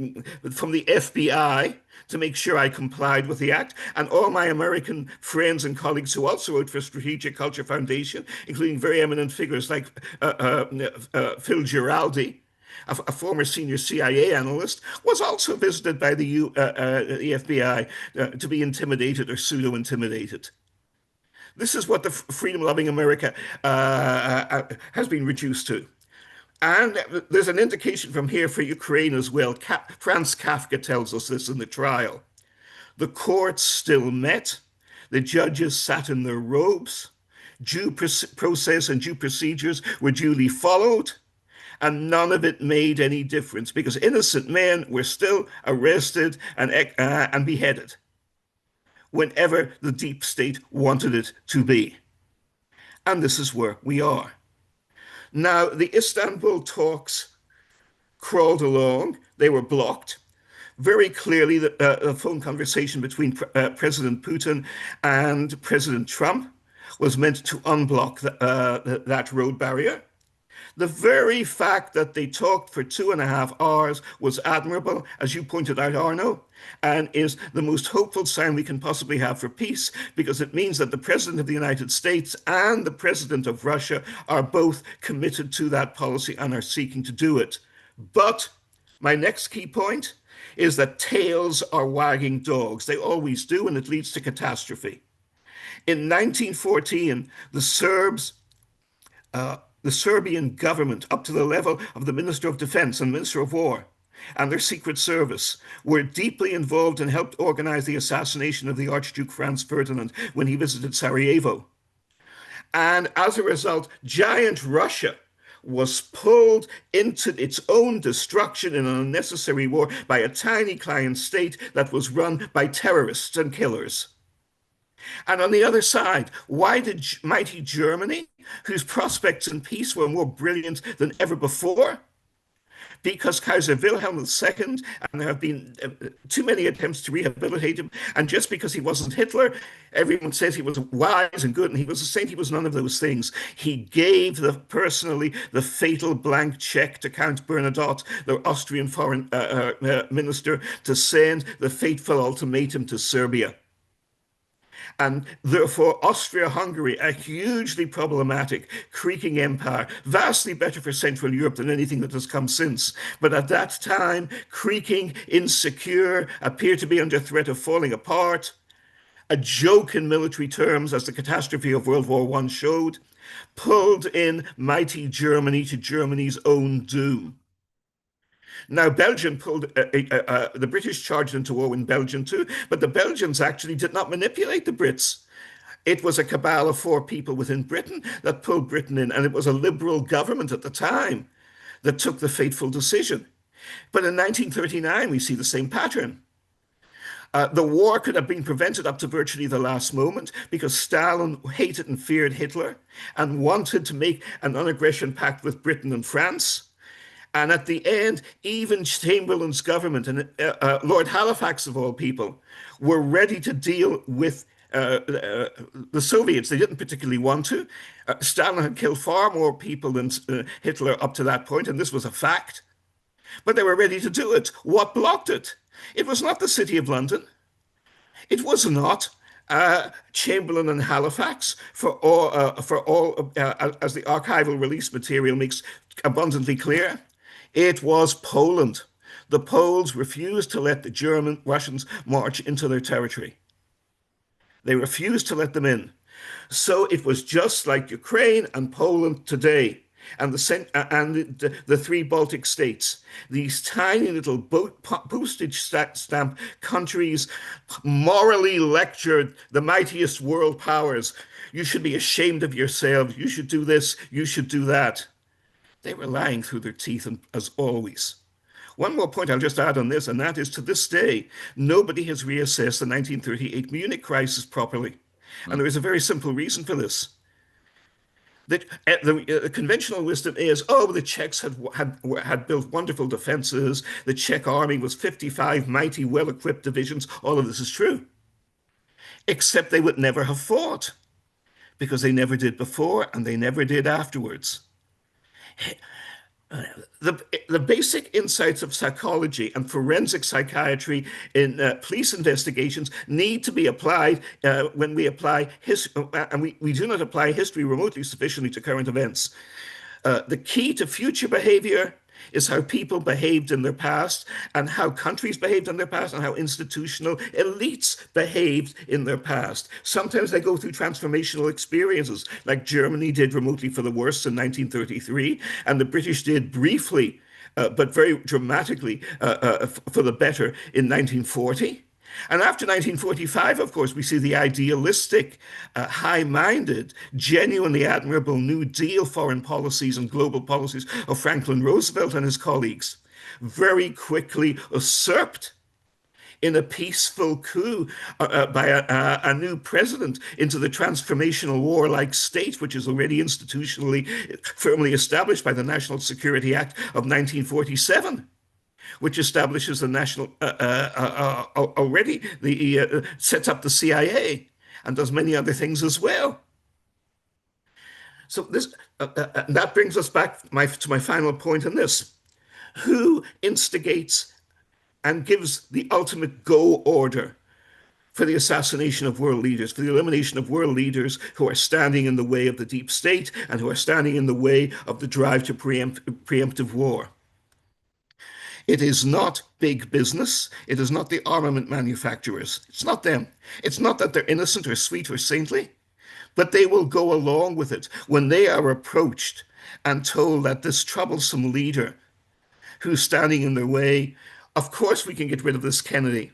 the FBI to make sure I complied with the act. And all my American friends and colleagues who also wrote for Strategic Culture Foundation, including very eminent figures like Phil Giraldi, a former senior CIA analyst, was also visited by the FBI to be intimidated or pseudo-intimidated. This is what the freedom-loving America has been reduced to. And there's an indication from here for Ukraine as well. Franz Kafka tells us this in the trial. The courts still met. The judges sat in their robes. Due process and due procedures were duly followed. And none of it made any difference because innocent men were still arrested and beheaded whenever the deep state wanted it to be. And this is where we are. Now, the Istanbul talks crawled along. They were blocked. Very clearly, the phone conversation between President Putin and President Trump was meant to unblock that road barrier. The very fact that they talked for 2.5 hours was admirable, as you pointed out, Arnaud, and is the most hopeful sign we can possibly have for peace, because it means that the President of the United States and the President of Russia are both committed to that policy and are seeking to do it. But my next key point is that tails are wagging dogs. They always do, and it leads to catastrophe. In 1914, the Serbian government, up to the level of the Minister of Defense and Minister of War, and their secret service, were deeply involved and helped organize the assassination of the Archduke Franz Ferdinand when he visited Sarajevo. And as a result, giant Russia was pulled into its own destruction in an unnecessary war by a tiny client state that was run by terrorists and killers. And on the other side, why did mighty Germany, whose prospects in peace were more brilliant than ever before? Because Kaiser Wilhelm II, and there have been too many attempts to rehabilitate him, and just because he wasn't Hitler, everyone says he was wise and good, and he was a saint. He was none of those things. He gave personally the fatal blank check to Count Bernadotte, the Austrian foreign minister, to send the fateful ultimatum to Serbia. And therefore, Austria-Hungary, a hugely problematic, creaking empire, vastly better for Central Europe than anything that has come since. But at that time, creaking, insecure, appeared to be under threat of falling apart. A joke in military terms, as the catastrophe of World War I showed, pulled in mighty Germany to Germany's own doom. Now, Belgium the British charged into war in Belgium too, but the Belgians actually did not manipulate the Brits. It was a cabal of 4 people within Britain that pulled Britain in, and it was a liberal government at the time that took the fateful decision. But in 1939, we see the same pattern. The war could have been prevented up to virtually the last moment because Stalin hated and feared Hitler and wanted to make an non-aggression pact with Britain and France. And at the end, even Chamberlain's government and Lord Halifax, of all people, were ready to deal with the Soviets. They didn't particularly want to. Stalin had killed far more people than Hitler up to that point, and this was a fact. But they were ready to do it. What blocked it? It was not the City of London. It was not Chamberlain and Halifax, for all, as the archival release material makes abundantly clear. It was Poland. The Poles refused to let the Russians march into their territory. They refused to let them in. So it was just like Ukraine and Poland today, and the 3 Baltic states, these tiny little postage stamp countries, morally lectured the mightiest world powers. You should be ashamed of yourselves. You should do this. You should do that. They were lying through their teeth, as always. One more point I'll just add on this, and that is, to this day, nobody has reassessed the 1938 Munich crisis properly. And there is a very simple reason for this. That the conventional wisdom is, oh, the Czechs had built wonderful defenses. The Czech army was 55 mighty, well-equipped divisions. All of this is true. Except they would never have fought, because they never did before and they never did afterwards. The basic insights of psychology and forensic psychiatry in police investigations need to be applied when we apply history, and we do not apply history remotely sufficiently to current events. The key to future behavior is how people behaved in their past, and how countries behaved in their past, and how institutional elites behaved in their past. Sometimes they go through transformational experiences, like Germany did remotely for the worse in 1933, and the British did briefly, but very dramatically for the better in 1940. And after 1945, of course, we see the idealistic, high-minded, genuinely admirable New Deal foreign policies and global policies of Franklin Roosevelt and his colleagues, very quickly usurped in a peaceful coup by a new president into the transformational warlike state, which is already institutionally firmly established by the National Security Act of 1947. Which establishes the national, sets up the CIA and does many other things as well. So that brings us back to my final point on this. Who instigates and gives the ultimate go order for the assassination of world leaders, for the elimination of world leaders who are standing in the way of the deep state and who are standing in the way of the drive to preemptive war? It is not big business. It is not the armament manufacturers. It's not them. It's not that they're innocent or sweet or saintly, but they will go along with it when they are approached and told that this troublesome leader who's standing in their way, of course we can get rid of this Kennedy.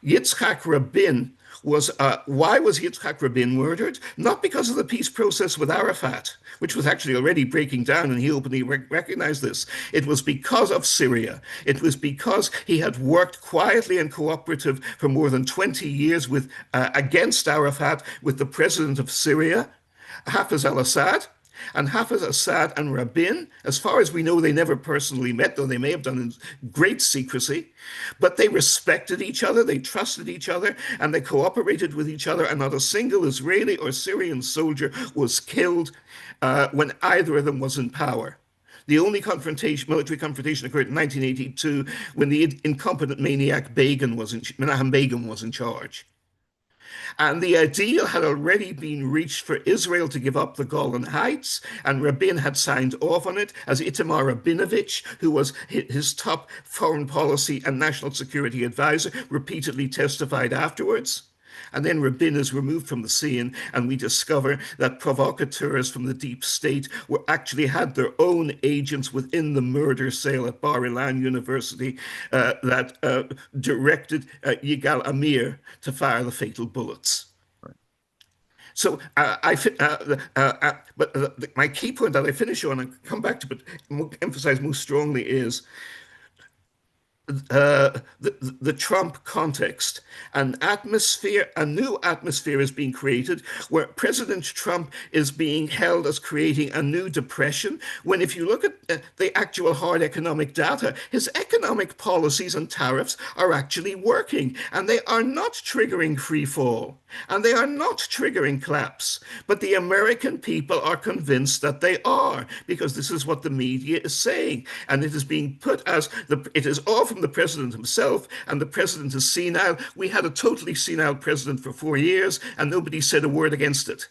Yitzhak Rabin why was Yitzhak Rabin murdered? Not because of the peace process with Arafat, which was actually already breaking down, and he openly recognized this. It was because of Syria. It was because he had worked quietly and cooperative for more than 20 years against Arafat with the president of Syria, Hafez al-Assad. And Hafez Assad and Rabin, as far as we know, they never personally met, though they may have done in great secrecy. But they respected each other, they trusted each other, and they cooperated with each other. And not a single Israeli or Syrian soldier was killed when either of them was in power. The only military confrontation occurred in 1982 when the incompetent maniac Menachem Begin was in charge. And the deal had already been reached for Israel to give up the Golan Heights, and Rabin had signed off on it, as Itamar Rabinovich, who was his top foreign policy and national security advisor, repeatedly testified afterwards. And then Rabin is removed from the scene, and we discover that provocateurs from the deep state were actually had their own agents within the murder cell at Bar Ilan University that directed Yigal Amir to fire the fatal bullets. So my key point that I finish on and come back to, but emphasize most strongly is the Trump context. A new atmosphere is being created where President Trump is being held as creating a new depression, when if you look at the actual hard economic data, his economic policies and tariffs are actually working, and they are not triggering free fall, and they are not triggering collapse. But the American people are convinced that they are, because this is what the media is saying, and it is being put as it is all from the president himself, and the president is senile. We had a totally senile president for 4 years, and nobody said a word against it.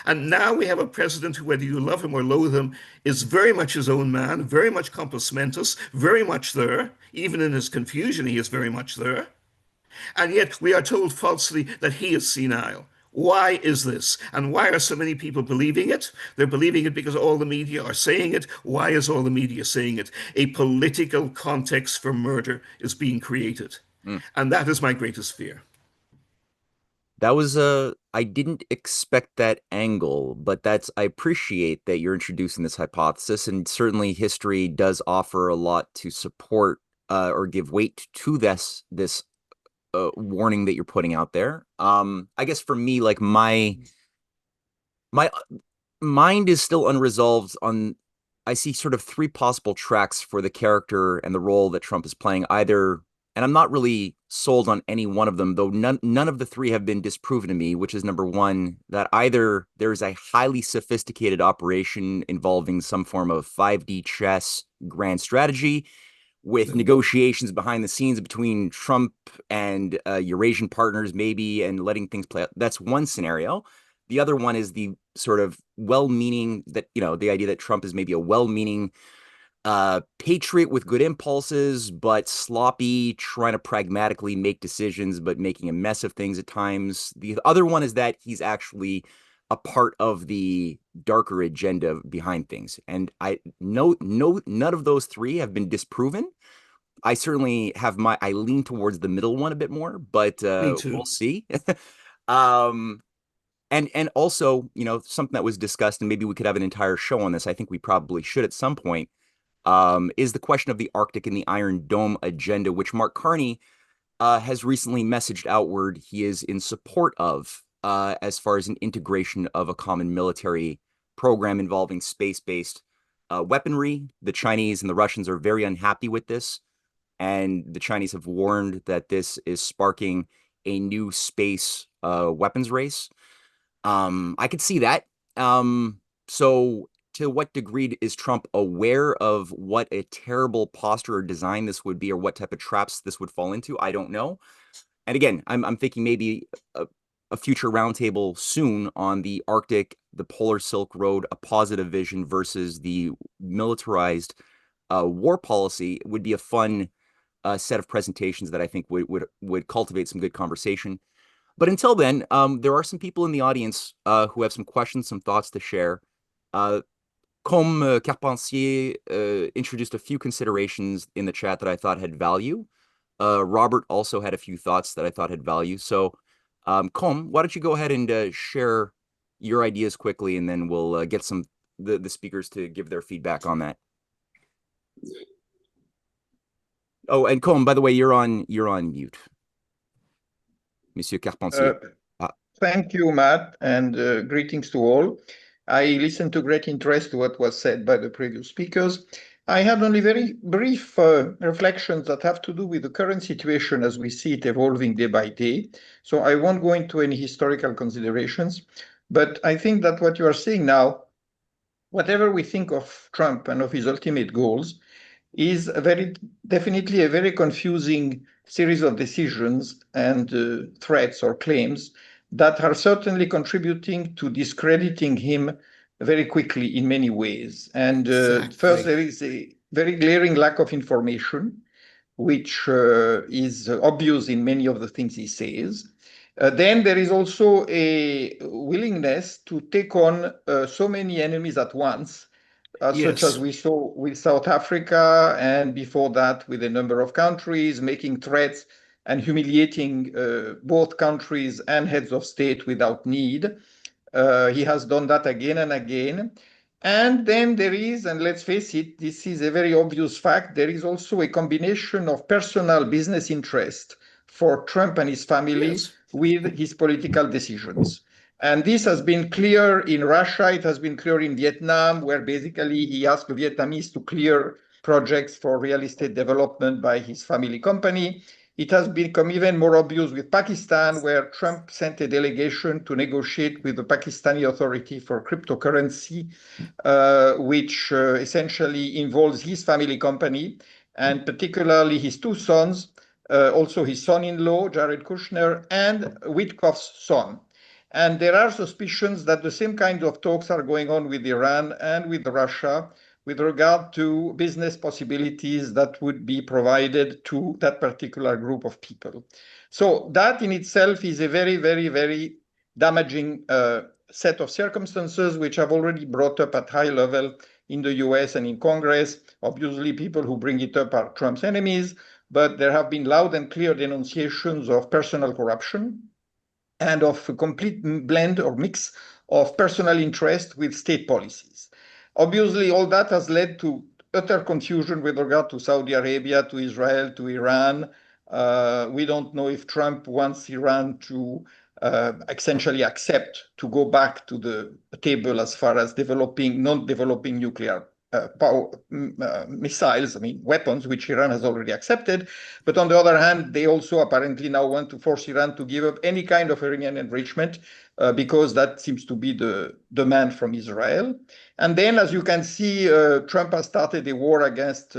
And now we have a president who, whether you love him or loathe him, is very much his own man, very much compos mentis, very much there. Even in his confusion, he is very much there. And yet we are told falsely that he is senile. Why is this? And why are so many people believing it? They're believing it because all the media are saying it. Why is all the media saying it? A political context for murder is being created. And that is my greatest fear. That was I didn't expect that angle, but I appreciate that you're introducing this hypothesis, and certainly history does offer a lot to support or give weight to this warning that you're putting out there. I guess for me, like my mind is still unresolved on, I see sort of 3 possible tracks for the character and the role that Trump is playing, either, and I'm not really sold on any one of them, though none of the 3 have been disproven to me, which is number 1, that either there's a highly sophisticated operation involving some form of 5D chess grand strategy, with negotiations behind the scenes between Trump and Eurasian partners, maybe, and letting things play out. That's one scenario. The other one is the sort of well-meaning, that, the idea that Trump is maybe a well-meaning patriot with good impulses, but sloppy, trying to pragmatically make decisions, but making a mess of things at times. The other one is that he's actually a part of the darker agenda behind things. And none of those 3 have been disproven. I certainly have I lean towards the middle one a bit more, but we'll see. And also, something that was discussed, and maybe we could have an entire show on this, I think we probably should at some point, is the question of the Arctic and the Iron Dome agenda, which Mark Carney has recently messaged outward he is in support of, as far as an integration of a common military program involving space-based weaponry. The Chinese and the Russians are very unhappy with this, and the Chinese have warned that this is sparking a new space weapons race. I could see that. So to what degree is Trump aware of what a terrible posture or design this would be, or what type of traps this would fall into? I don't know. And again, I'm thinking maybe a future roundtable soon on the Arctic, the Polar Silk Road, a positive vision versus the militarized war policy would be a fun set of presentations that I think would cultivate some good conversation. But until then, there are some people in the audience who have some questions, some thoughts to share. Comme Carpentier introduced a few considerations in the chat that I thought had value. Robert also had a few thoughts that I thought had value. So, Com, why don't you go ahead and share your ideas quickly, and then we'll get the speakers to give their feedback on that. Oh, and Com, by the way, you're on mute, Monsieur Carpentier. Thank you, Matt, and greetings to all. I listened to great interest to what was said by the previous speakers. I had only very brief reflections that have to do with the current situation as we see it evolving day by day. So I won't go into any historical considerations, but I think that what you are seeing now, whatever we think of Trump and of his ultimate goals, is definitely a very confusing series of decisions and threats or claims that are certainly contributing to discrediting him very quickly in many ways. And Exactly. first, there is a very glaring lack of information, which is obvious in many of the things he says. Then there is also a willingness to take on so many enemies at once, such as Yes. we saw with South Africa, and before that with a number of countries, making threats and humiliating both countries and heads of state without need. He has done that again and again. And then there is, and let's face it, this is a very obvious fact, there is also a combination of personal business interest for Trump and his family Yes. with his political decisions. And this has been clear in Russia, it has been clear in Vietnam, where basically he asked the Vietnamese to clear projects for real estate development by his family company. It has become even more obvious with Pakistan, where Trump sent a delegation to negotiate with the Pakistani Authority for cryptocurrency, which essentially involves his family company, and particularly his two sons, also his son-in-law, Jared Kushner, and Witkoff's son. And there are suspicions that the same kind of talks are going on with Iran and with Russia with regard to business possibilities that would be provided to that particular group of people. So that in itself is a very, very, very damaging set of circumstances, which I've already brought up at high level in the US and in Congress. Obviously, people who bring it up are Trump's enemies, but there have been loud and clear denunciations of personal corruption and of a complete blend or mix of personal interest with state policies. Obviously, all that has led to utter confusion with regard to Saudi Arabia, to Israel, to Iran. We don't know if Trump wants Iran to essentially accept to go back to the table as far as not developing nuclear missiles, weapons, which Iran has already accepted. But on the other hand, they also apparently now want to force Iran to give up any kind of Iranian enrichment because that seems to be the demand from Israel. And then, as you can see, Trump has started a war against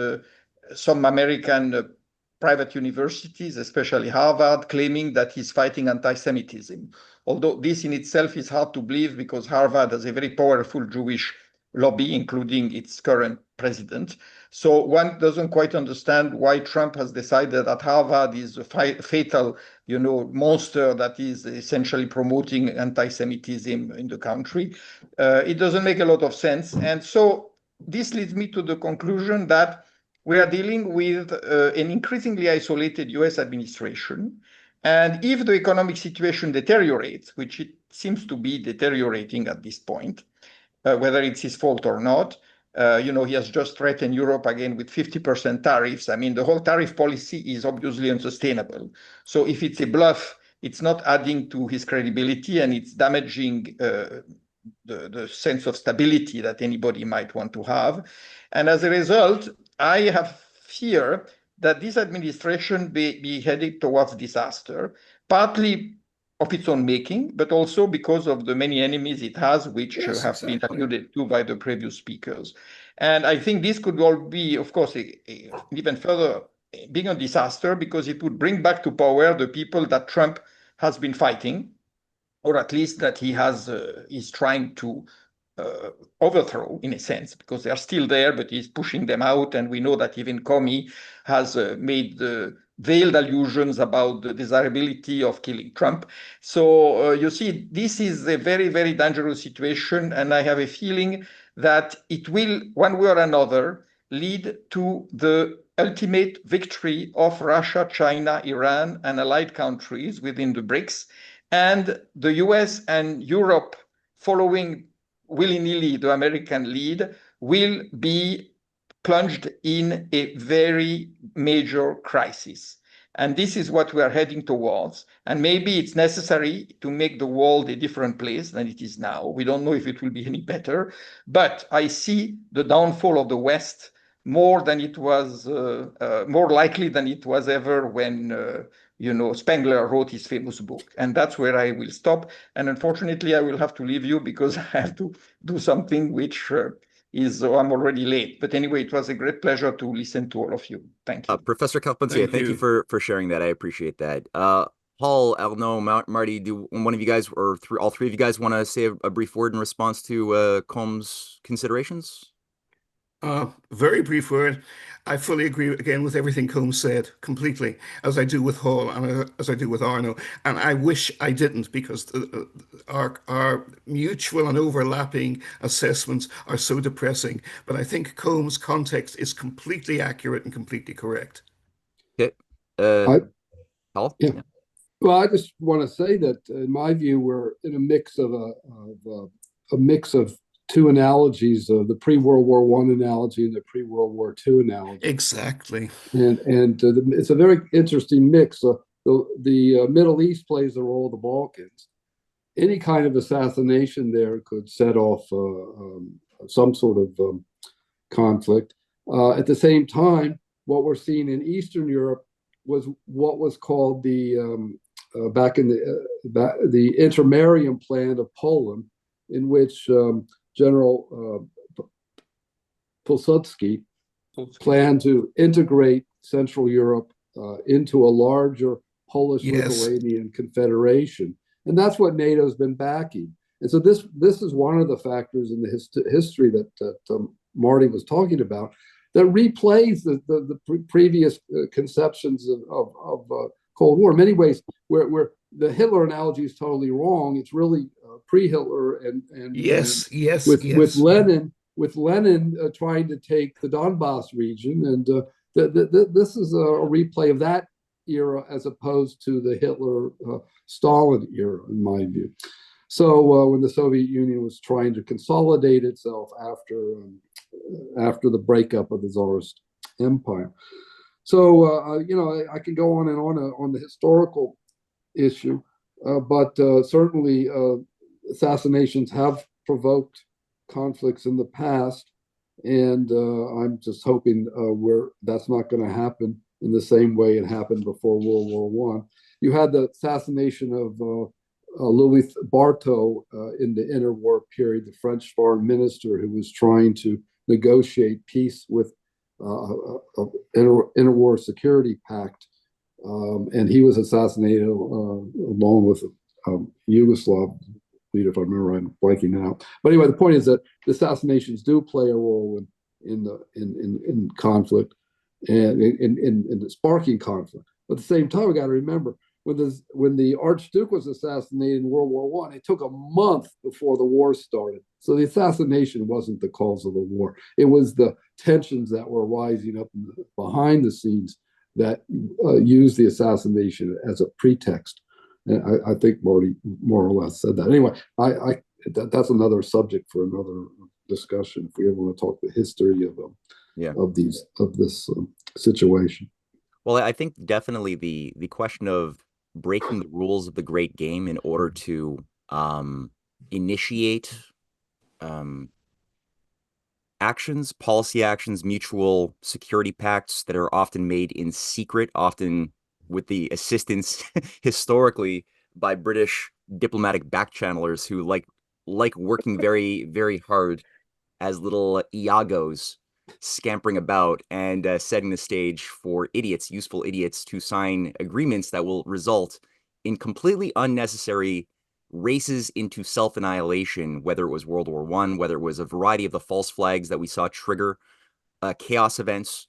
some American private universities, especially Harvard, claiming that he's fighting anti-Semitism. Although this in itself is hard to believe because Harvard has a very powerful Jewish lobby, including its current president. So one doesn't quite understand why Trump has decided that Harvard is a fatal, monster that is essentially promoting anti-Semitism in the country. It doesn't make a lot of sense. And so this leads me to the conclusion that we are dealing with an increasingly isolated US administration. And if the economic situation deteriorates, which it seems to be deteriorating at this point, whether it's his fault or not, he has just threatened Europe again with 50% tariffs. The whole tariff policy is obviously unsustainable. So if it's a bluff, it's not adding to his credibility and it's damaging the sense of stability that anybody might want to have. And as a result, I have fear that this administration be headed towards disaster, partly of its own making, but also because of the many enemies it has, which have been alluded to by the previous speakers. And I think this could all be, of course, even further being a disaster because it would bring back to power the people that Trump has been fighting, or at least that he is trying to overthrow, in a sense, because they are still there, but he's pushing them out. And we know that even Comey has made veiled allusions about the desirability of killing Trump. So you see, this is a very, very dangerous situation. And I have a feeling that it will, one way or another, lead to the ultimate victory of Russia, China, Iran, and allied countries within the BRICS. And the US and Europe, following willy-nilly the American lead, will be plunged in a very major crisis. And this is what we are heading towards. And maybe it's necessary to make the world a different place than it is now. We don't know if it will be any better, but I see the downfall of the West more than it was, more likely than it was ever when Spengler wrote his famous book. And that's where I will stop. And unfortunately, I will have to leave you because I have to do something which I'm already late. But anyway, it was a great pleasure to listen to all of you. Thank you. Professor Carpentier, thank you for sharing that. I appreciate that. Paul, Arnaud, Marty, do one of you guys or all three of you guys want to say a brief word in response to Combs' considerations? Very brief word. I fully agree again with everything Combs said, completely, as I do with Hall and as I do with Arno. And I wish I didn't, because our mutual and overlapping assessments are so depressing. But I think Combs' context is completely accurate and completely correct. Okay. I, Paul? yeah. Yeah. Well, I just want to say that, in my view, we're in a mix of a mix of two analogies: the pre-World War I analogy and the pre-World War II analogy. Exactly. And it's a very interesting mix. The Middle East plays the role of the Balkans. Any kind of assassination there could set off some sort of conflict. At the same time, what we're seeing in Eastern Europe was what was called back in the Intermarium Plan of Poland, in which General Pilsudski planned to integrate Central Europe into a larger Polish-Lithuanian confederation, and that's what NATO's been backing. And so this is one of the factors in the history that Marty was talking about, that replays the previous conceptions of Cold War. In many ways, where the Hitler analogy is totally wrong. It's really pre-Hitler and with Lenin. With Lenin trying to take the Donbass region, and this is a replay of that era as opposed to the Hitler-Stalin era, in my view. So when the Soviet Union was trying to consolidate itself after the breakup of the Tsarist Empire. So I can go on and on the historical issue, but certainly assassinations have provoked conflicts in the past, and I'm just hoping that's not going to happen in the same way it happened before World War I. You had the assassination of Louis Barthot in the interwar period, the French foreign minister who was trying to negotiate peace with interwar security pact, and he was assassinated along with Yugoslav leader, if I remember right. I'm blanking now. But anyway, the point is that the assassinations do play a role in conflict and in the sparking conflict. But at the same time, we got to remember when the Archduke was assassinated in World War I, it took a month before the war started. So the assassination wasn't the cause of the war. It was the tensions that were rising up behind the scenes that used the assassination as a pretext. And I think Marty more or less said that. Anyway, that's another subject for another discussion if we ever want to talk the history of this situation. Well, I think definitely the question of breaking the rules of the great game in order to initiate policy actions, mutual security pacts that are often made in secret, often with the assistance historically by British diplomatic backchannelers who like working very, very hard as little Iagos scampering about and setting the stage for useful idiots, to sign agreements that will result in completely unnecessary races into self-annihilation, whether it was World War I, whether it was a variety of the false flags that we saw trigger chaos events.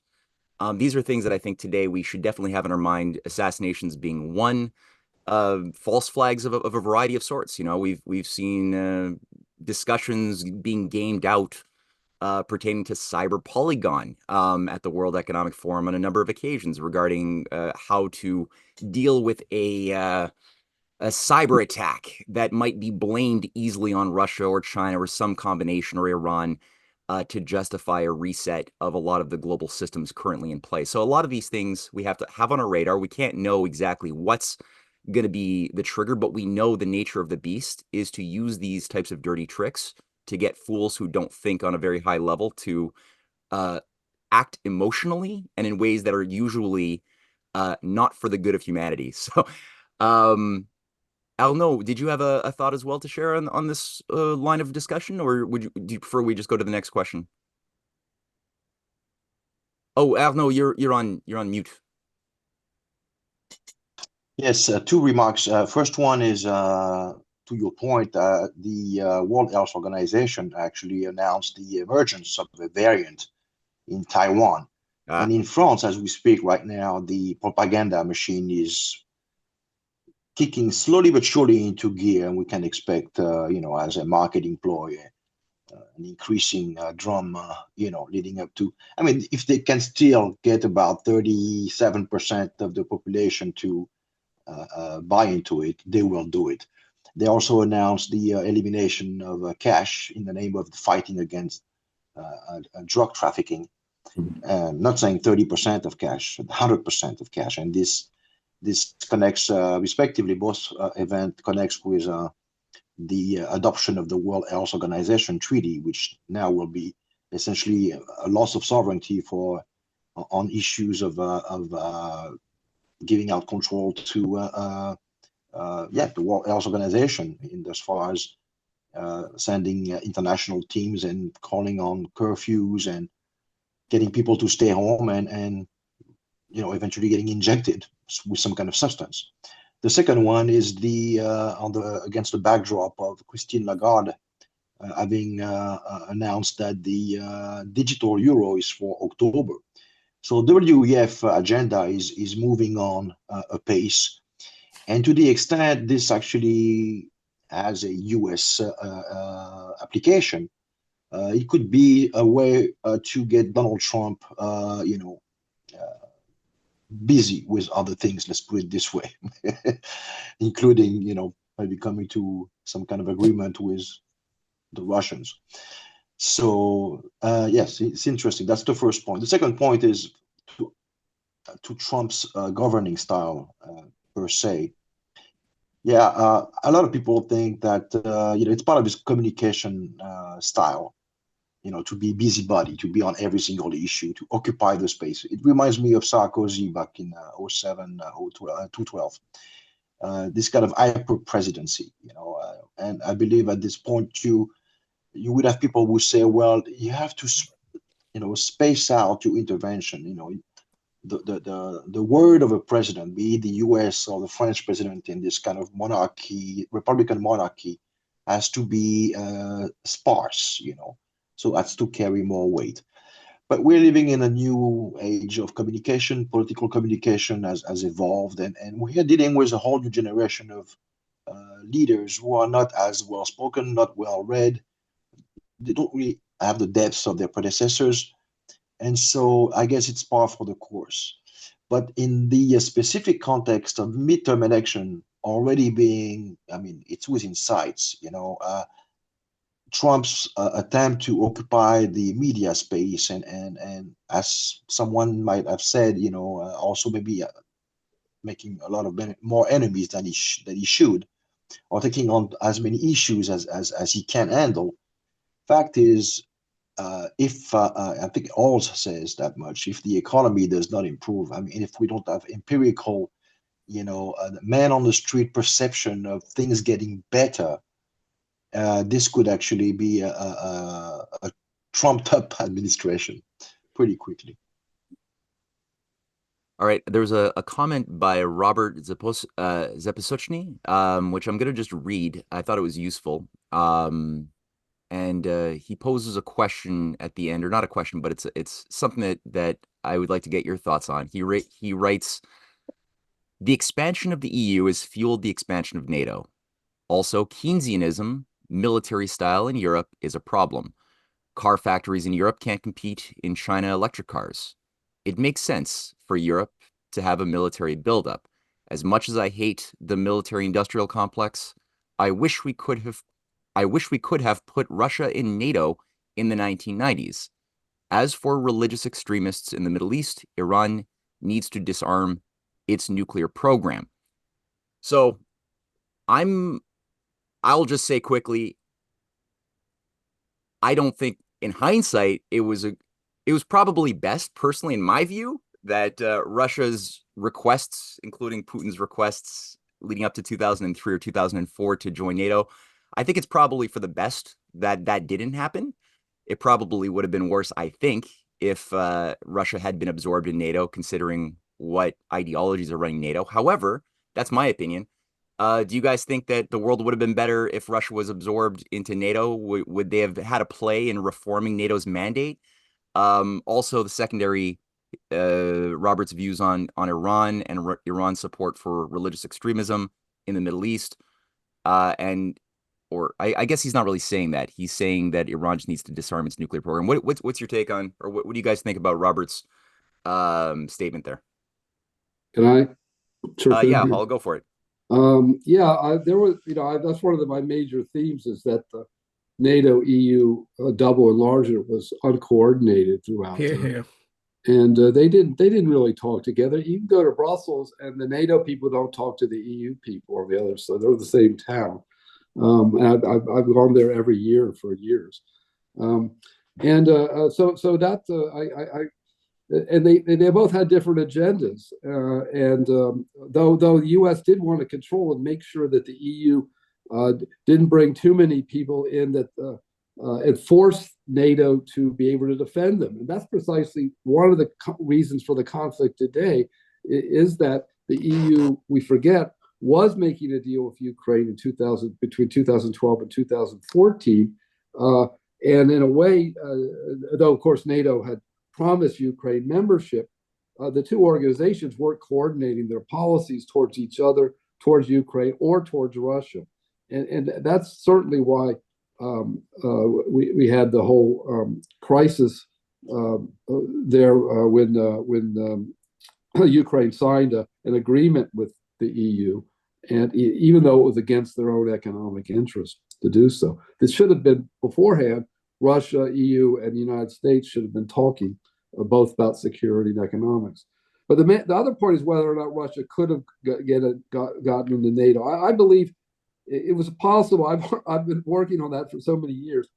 These are things that I think today we should definitely have in our mind, assassinations being one, false flags of a variety of sorts. We've seen discussions being gamed out pertaining to cyber polygon at the World Economic Forum on a number of occasions regarding how to deal with a cyber attack that might be blamed easily on Russia or China or some combination, or Iran, to justify a reset of a lot of the global systems currently in place. So a lot of these things we have to have on our radar. We can't know exactly what's going to be the trigger, but we know the nature of the beast is to use these types of dirty tricks to get fools who don't think on a very high level to act emotionally and in ways that are usually not for the good of humanity. So, Arnaud, did you have a thought as well to share on this line of discussion, or do you prefer we just go to the next question? Oh, Arnaud, you're on mute. Yes, two remarks. First one is to your point, the World Health Organization actually announced the emergence of a variant in Taiwan. Ah, And in France, as we speak right now, the propaganda machine is kicking slowly but surely into gear, and we can expect, as a marketing ploy, an increasing drum, leading up to. I mean, if they can still get about 37% of the population to buy into it, they will do it. They also announced the elimination of cash in the name of fighting against drug trafficking. Not saying 30% of cash, 100% of cash. And this connects, respectively, both event connects with the adoption of the World Health Organization treaty, which now will be essentially a loss of sovereignty for on issues of giving out control to the World Health Organization in as far as sending international teams and calling on curfews and getting people to stay home and eventually getting injected with some kind of substance. The second one is against the backdrop of Christine Lagarde having announced that the digital euro is for October. So WEF agenda is moving on apace. And to the extent this actually has a US application, it could be a way to get Donald Trump, busy with other things, let's put it this way, including, maybe coming to some kind of agreement with the Russians. So, yes, it's interesting. That's the first point. The second point is to Trump's governing style, per se. Yeah, a lot of people think that it's part of his communication style, to be busybody, to be on every single issue, to occupy the space. It reminds me of Sarkozy back in 07, 2012. This kind of hyper presidency, and I believe at this point you would have people who say, well, you have to, space out your intervention. The word of a president, be it the US or the French president in this kind of monarchy, Republican monarchy, has to be sparse, so as to carry more weight. But we're living in a new age of communication. Political communication has evolved, and we're dealing with a whole new generation of leaders who are not as well spoken, not well read. They don't really have the depths of their predecessors. And so I guess it's par for the course. But in the specific context of midterm election already being, it's within sights, Trump's attempt to occupy the media space and as someone might have said, also maybe making a lot of more enemies than he should, or taking on as many issues as he can handle. Fact is, if I think all says that much, if the economy does not improve, if we don't have empirical, man on the street perception of things getting better, this could actually be a trumped up administration pretty quickly. all right. There was a comment by Robert Zepisochny, which I'm going to just read. I thought it was useful. And he poses a question at the end, or not a question, but it's something that I would like to get your thoughts on. He writes, the expansion of the EU has fueled the expansion of NATO. Also, Keynesianism, military style in Europe, is a problem. Car factories in Europe can't compete in China electric cars. It makes sense for Europe to have a military buildup. As much as I hate the military-industrial complex, I wish we could have put Russia in NATO in the 1990s. As for religious extremists in the Middle East, Iran needs to disarm its nuclear program. So I'll just say quickly, I don't think in hindsight it was probably best, personally, in my view, that Russia's requests, including Putin's requests leading up to 2003 or 2004 to join NATO, I think it's probably for the best that that didn't happen. It probably would have been worse, I think, if Russia had been absorbed in NATO, considering what ideologies are running NATO. However, That's my opinion. Do you guys think that the world would have been better if Russia was absorbed into NATO? Would they have had a play in reforming NATO's mandate? Also, the secondary, Robert's views on Iran and Iran's support for religious extremism in the Middle East, or I guess he's not really saying that. He's saying that Iran just needs to disarm its nuclear program. What's your take on, or what do you guys think about Robert's statement there? Can I? Sure. Yeah, I'll go for it. There was, that's one of my major themes is that the NATO EU double enlargement was uncoordinated throughout. Here. And they didn't really talk together. You can go to Brussels, and the NATO people don't talk to the EU people or the others, so they're the same town. And I've gone there every year for years, so that and they both had different agendas. Though the U.S. did want to control and make sure that the EU didn't bring too many people in, that it forced NATO to be able to defend them. And that's precisely one of the reasons for the conflict today, is that the EU, we forget, was making a deal with Ukraine in between 2012 and 2014. And in a way, though, of course, NATO had promised Ukraine membership, the two organizations weren't coordinating their policies towards each other, towards Ukraine, or towards Russia. And that's certainly why we had the whole crisis there when Ukraine signed an agreement with the EU, and even though it was against their own economic interest to do so. This should have been beforehand. Russia, EU, and the United States should have been talking both about security and economics. But the other point is whether or not Russia could have gotten into NATO. I believe it was possible. I've been working on that for so many years.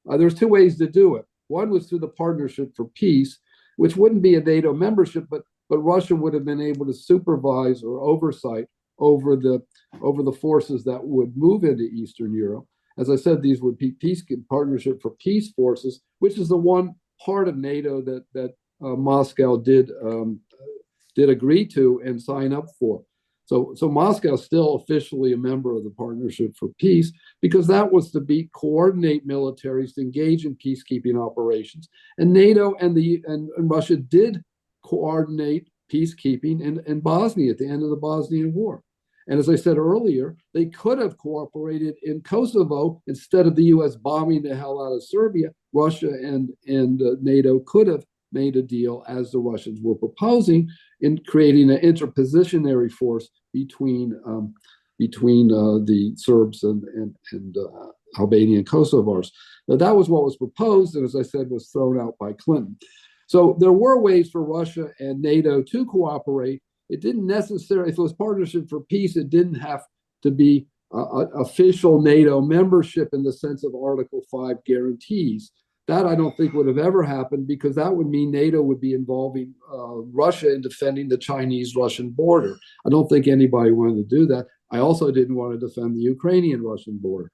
There's two ways to do it. One was through the Partnership for Peace, which wouldn't be a NATO membership, but Russia would have been able to supervise or oversight over the forces that would move into Eastern Europe. As I said, these would be Partnership for Peace forces, which is the one part of NATO that Moscow did agree to and sign up for. So Moscow is still officially a member of the Partnership for Peace, because that was to coordinate militaries to engage in peacekeeping operations. And NATO and Russia did coordinate peacekeeping in Bosnia at the end of the Bosnian War. And as I said earlier, they could have cooperated in Kosovo instead of the U.S. bombing the hell out of Serbia. Russia and NATO could have made a deal, as the Russians were proposing, in creating an interpositionary force between the Serbs and Albanian Kosovars. Now, that was what was proposed, and as I said, was thrown out by Clinton. So there were ways for Russia and NATO to cooperate. It didn't necessarily, if it was Partnership for Peace, it didn't have to be official NATO membership in the sense of Article 5 guarantees. That I don't think would have ever happened, because that would mean NATO would be involving Russia in defending the Chinese-Russian border. I don't think anybody wanted to do that. I also didn't want to defend the Ukrainian-Russian border.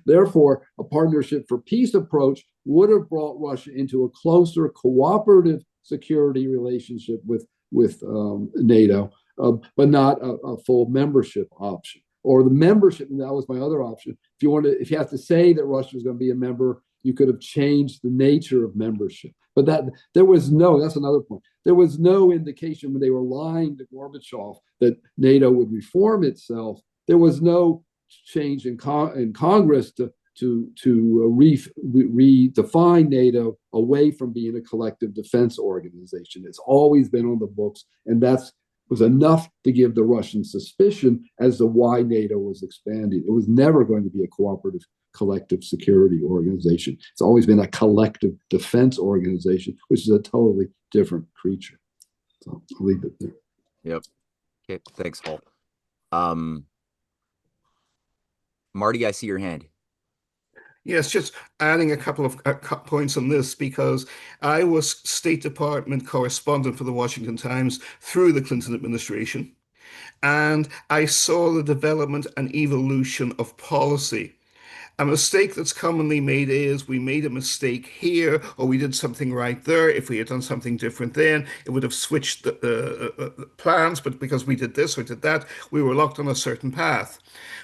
Therefore, a Partnership for Peace approach would have brought Russia into a closer cooperative security relationship with NATO, but not a full membership option. Or the membership, and that was my other option. If you have to say that Russia was going to be a member, you could have changed the nature of membership. But that's another point. There was no indication when they were lying to Gorbachev that NATO would reform itself. There was no change in Congress to redefine NATO away from being a collective defense organization. It's always been on the books, and that was enough to give the Russians suspicion as to why NATO was expanding. It was never going to be a cooperative collective security organization. It's always been a collective defense organization, which is a totally different creature. So I'll leave it there. Yep. Okay. Thanks, Paul. Marty, I see your hand. Yes, just adding a couple of points on this, because I was State Department correspondent for the Washington Times through the Clinton administration, and I saw the development and evolution of policy A mistake that's commonly made is we made a mistake here, or we did something right there. If we had done something different then, it would have switched the plans, but because we did this or did that, we were locked on a certain path.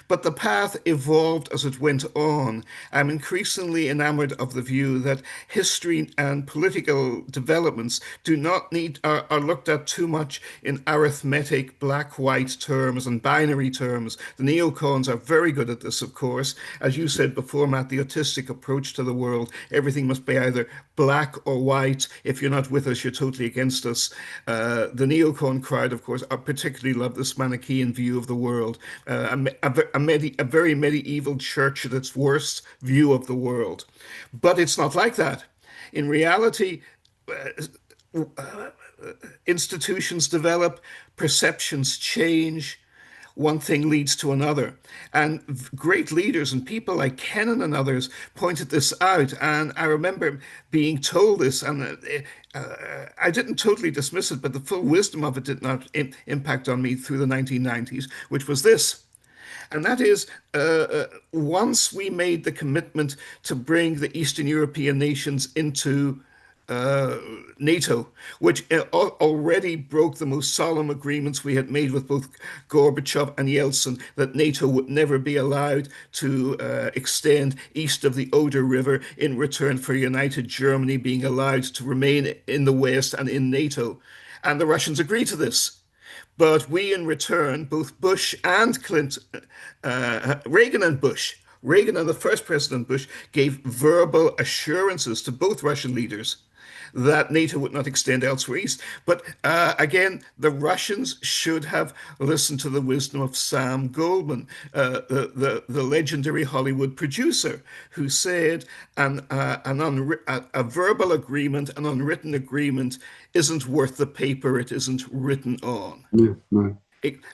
But the path evolved as it went on. I'm increasingly enamored of the view that history and political developments do not need are looked at too much in arithmetic, black-white terms and binary terms. The neocons are very good at this, of course. As you said before, Matt, the autistic approach to the world, everything must be either black or white. If you're not with us, you're totally against us. The neocon crowd, of course, particularly love this Manichaean view of the world, a very medieval church at its worst view of the world. But it's not like that. In reality, institutions develop, perceptions change, one thing leads to another. And great leaders and people like Kennan and others pointed this out. And I remember being told this, and I didn't totally dismiss it, but the full wisdom of it did not impact on me through the 1990s, which was this. And that is, once we made the commitment to bring the Eastern European nations into NATO, which already broke the most solemn agreements we had made with both Gorbachev and Yeltsin, that NATO would never be allowed to extend east of the Oder River in return for united Germany being allowed to remain in the West and in NATO. And the Russians agreed to this. But we, in return, both Bush and Clinton, Reagan and Bush, Reagan and the first President Bush gave verbal assurances to both Russian leaders that NATO would not extend elsewhere east. But again, the Russians should have listened to the wisdom of Sam Goldman, the legendary Hollywood producer, who said a verbal agreement, an unwritten agreement, isn't worth the paper it isn't written on. Yeah, right.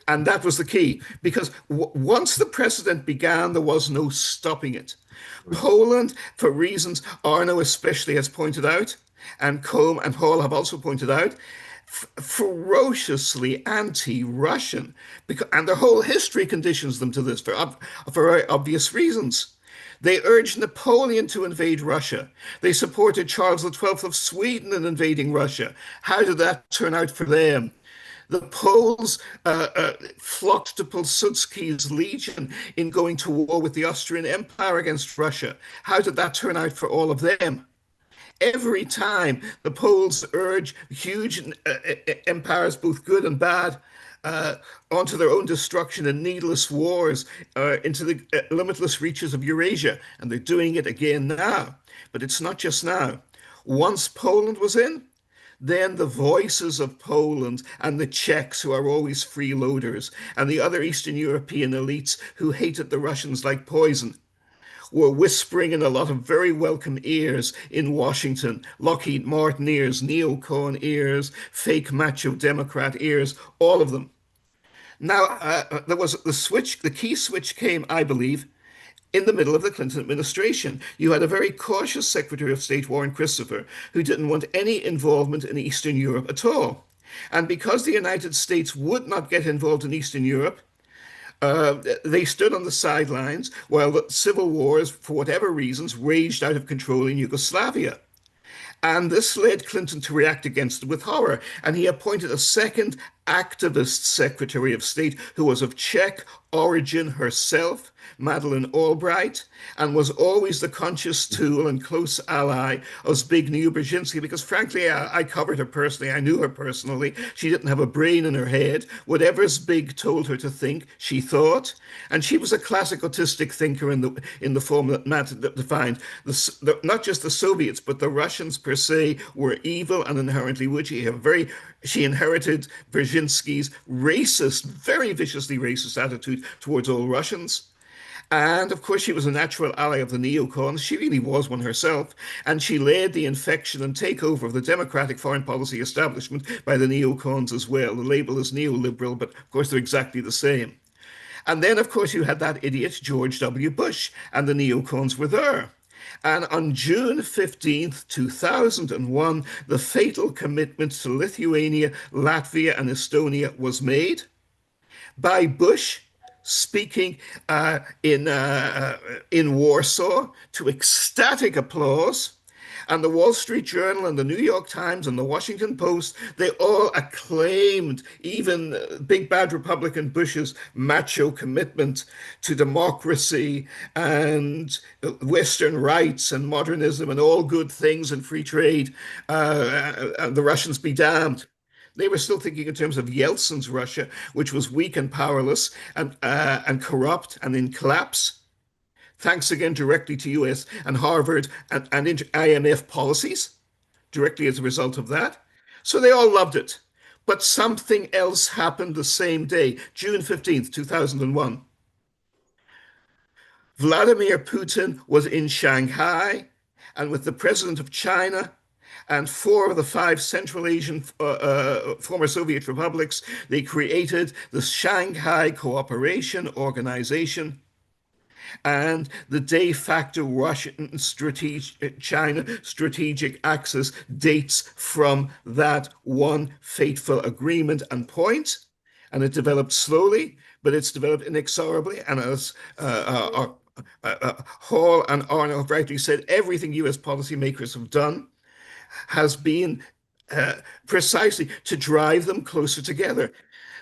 And that was the key, because once the precedent began, there was no stopping it. Poland, for reasons Arnaud especially has pointed out, and Combe and Hall have also pointed out, ferociously anti-Russian, and their whole history conditions them to this for very obvious reasons. They urged Napoleon to invade Russia. They supported Charles XII of Sweden in invading Russia. How did that turn out for them? The Poles flocked to Pilsudski's legion in going to war with the Austrian Empire against Russia. How did that turn out for all of them? Every time the Poles urge huge empires, both good and bad, onto their own destruction in needless wars into the limitless reaches of Eurasia. And they're doing it again now. But it's not just now. Once Poland was in, then the voices of Poland and the Czechs, who are always freeloaders, and the other Eastern European elites who hated the Russians like poison, were whispering in a lot of very welcome ears in Washington, Lockheed Martin ears, neocon ears, fake macho Democrat ears, all of them. Now, there was the key switch came, I believe, in the middle of the Clinton administration. You had a very cautious Secretary of State, Warren Christopher, who didn't want any involvement in Eastern Europe at all. And because the United States would not get involved in Eastern Europe, they stood on the sidelines while the civil wars, for whatever reasons, raged out of control in Yugoslavia. And this led Clinton to react against it with horror. And he appointed a second activist Secretary of State who was of Czech origin herself, Madeleine Albright, and was always the conscious tool and close ally of Zbigniew Brzezinski, because frankly, I covered her personally. I knew her personally. She didn't have a brain in her head. Whatever Zbig told her to think, she thought. And she was a classic autistic thinker in the form that Matt defined. Not just the Soviets, but the Russians per se were evil and inherently witchy. She inherited Brzezinski's racist, very viciously racist attitude towards all Russians. And of course, she was a natural ally of the neocons. She really was one herself. And she led the infection and takeover of the democratic foreign policy establishment by the neocons as well. The label is neoliberal, but of course, they're exactly the same. And then, of course, you had that idiot George W. Bush, and the neocons were there. And on June 15th, 2001, the fatal commitment to Lithuania, Latvia, and Estonia was made by Bush, speaking in Warsaw to ecstatic applause. And the Wall Street Journal and the New York Times and the Washington Post, they all acclaimed even big bad Republican Bush's macho commitment to democracy and Western rights and modernism and all good things and free trade. And the Russians be damned. They were still thinking in terms of Yeltsin's Russia, which was weak and powerless and corrupt and in collapse. Thanks again directly to US and Harvard and IMF policies, directly as a result of that. So they all loved it. But something else happened the same day, June 15th, 2001. Vladimir Putin was in Shanghai and with the president of China and four of the five Central Asian former Soviet republics, they created the Shanghai Cooperation Organization, and the de facto Russian China strategic axis dates from that one fateful agreement and point. And it developed slowly, but it's developed inexorably. And as Hall and Arnaud rightly said, everything US policymakers have done has been precisely to drive them closer together.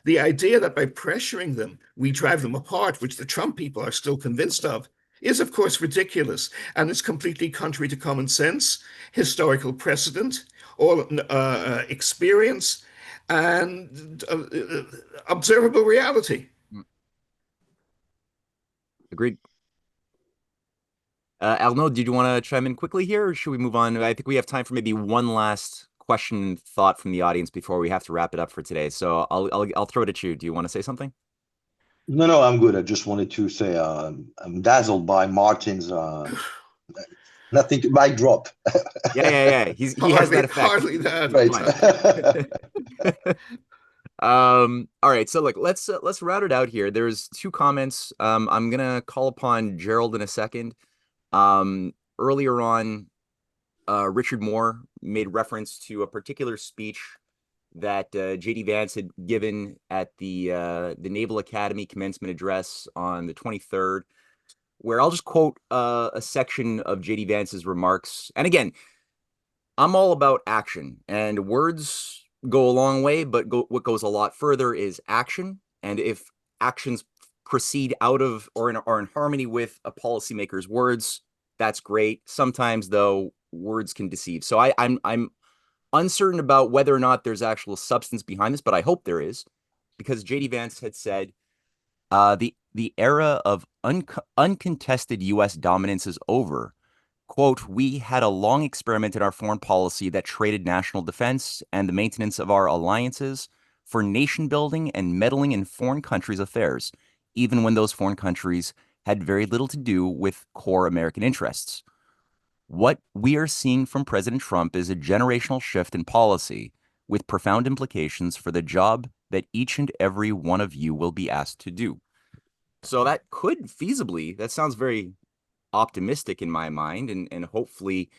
The idea that by pressuring them, we drive them apart, which the Trump people are still convinced of, is of course ridiculous, and it's completely contrary to common sense, historical precedent, all experience, and observable reality. Agreed. Arnaud, did you want to chime in quickly here, or should we move on? I think we have time for maybe one last question and thought from the audience before we have to wrap it up for today. So I'll throw it at you. Do you want to say something? No, I'm good. I just wanted to say I'm dazzled by Martin's nothing to mic drop. Yeah. He has that effect. Hardly that. Right. All right. So look, let's route it out here. There's two comments. I'm gonna call upon Gerald in a second. Earlier on, Richard Moore made reference to a particular speech that J.D. Vance had given at the Naval Academy commencement address on the 23rd, where I'll just quote a section of J.D. Vance's remarks. And again, I'm all about action, and words go a long way, but what goes a lot further is action. And if actions proceed out of or are in harmony with a policymaker's words, that's great. Sometimes, though, words can deceive. So I'm uncertain about whether or not there's actual substance behind this, but I hope there is, because J.D. Vance had said the era of uncontested U.S. dominance is over. Quote, we had a long experiment in our foreign policy that traded national defense and the maintenance of our alliances for nation building and meddling in foreign countries' affairs, even when those foreign countries had very little to do with core American interests. What we are seeing from President Trump is a generational shift in policy with profound implications for the job that each and every one of you will be asked to do. So that could feasibly, that sounds very optimistic in my mind, and hopefully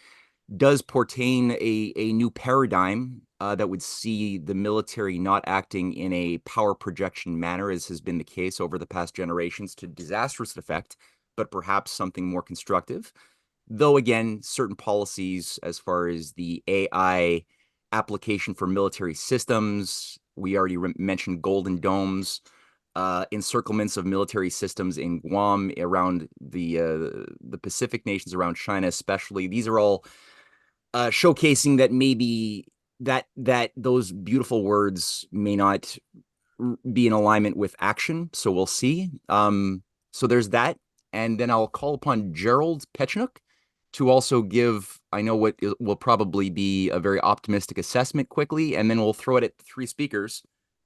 does portend a new paradigm that would see the military not acting in a power projection manner, as has been the case over the past generations, to disastrous effect, but perhaps something more constructive. Though, again, certain policies as far as the AI application for military systems, we already mentioned Golden Domes, encirclements of military systems in Guam, around the Pacific nations, around China especially. These are all showcasing that maybe that those beautiful words may not be in alignment with action. So we'll see. So there's that. And then I'll call upon Gerald Petchnuk to also give, I know what will probably be a very optimistic assessment quickly, and then we'll throw it at three speakers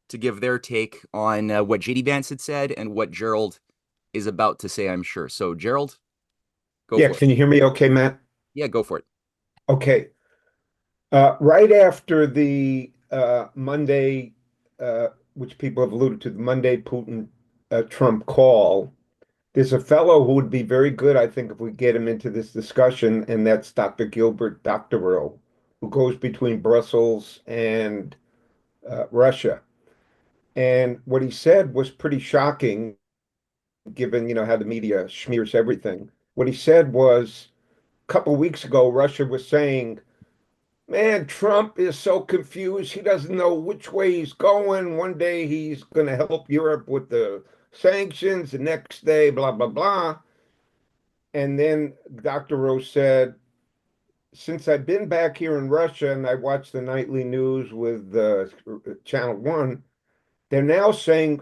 to give their take on what J.D. Vance had said and what Gerald is about to say, I'm sure. So Gerald, go for it. Can you hear me okay, Matt? Yeah, go for it. Okay. Right after the Monday, which people have alluded to, the Monday Putin-Trump call, there's a fellow who would be very good, I think, if we get him into this discussion, and that's Dr. Gilbert Doctorow, who goes between Brussels and Russia. And what he said was pretty shocking. given, how the media smears everything. What he said was a couple of weeks ago, Russia was saying, man, Trump is so confused. He doesn't know which way he's going. One day he's going to help Europe with the sanctions, the next day, blah, blah, blah. And then Dr. Rose said, since I've been back here in Russia and I watch the nightly news with Channel 1, they're now saying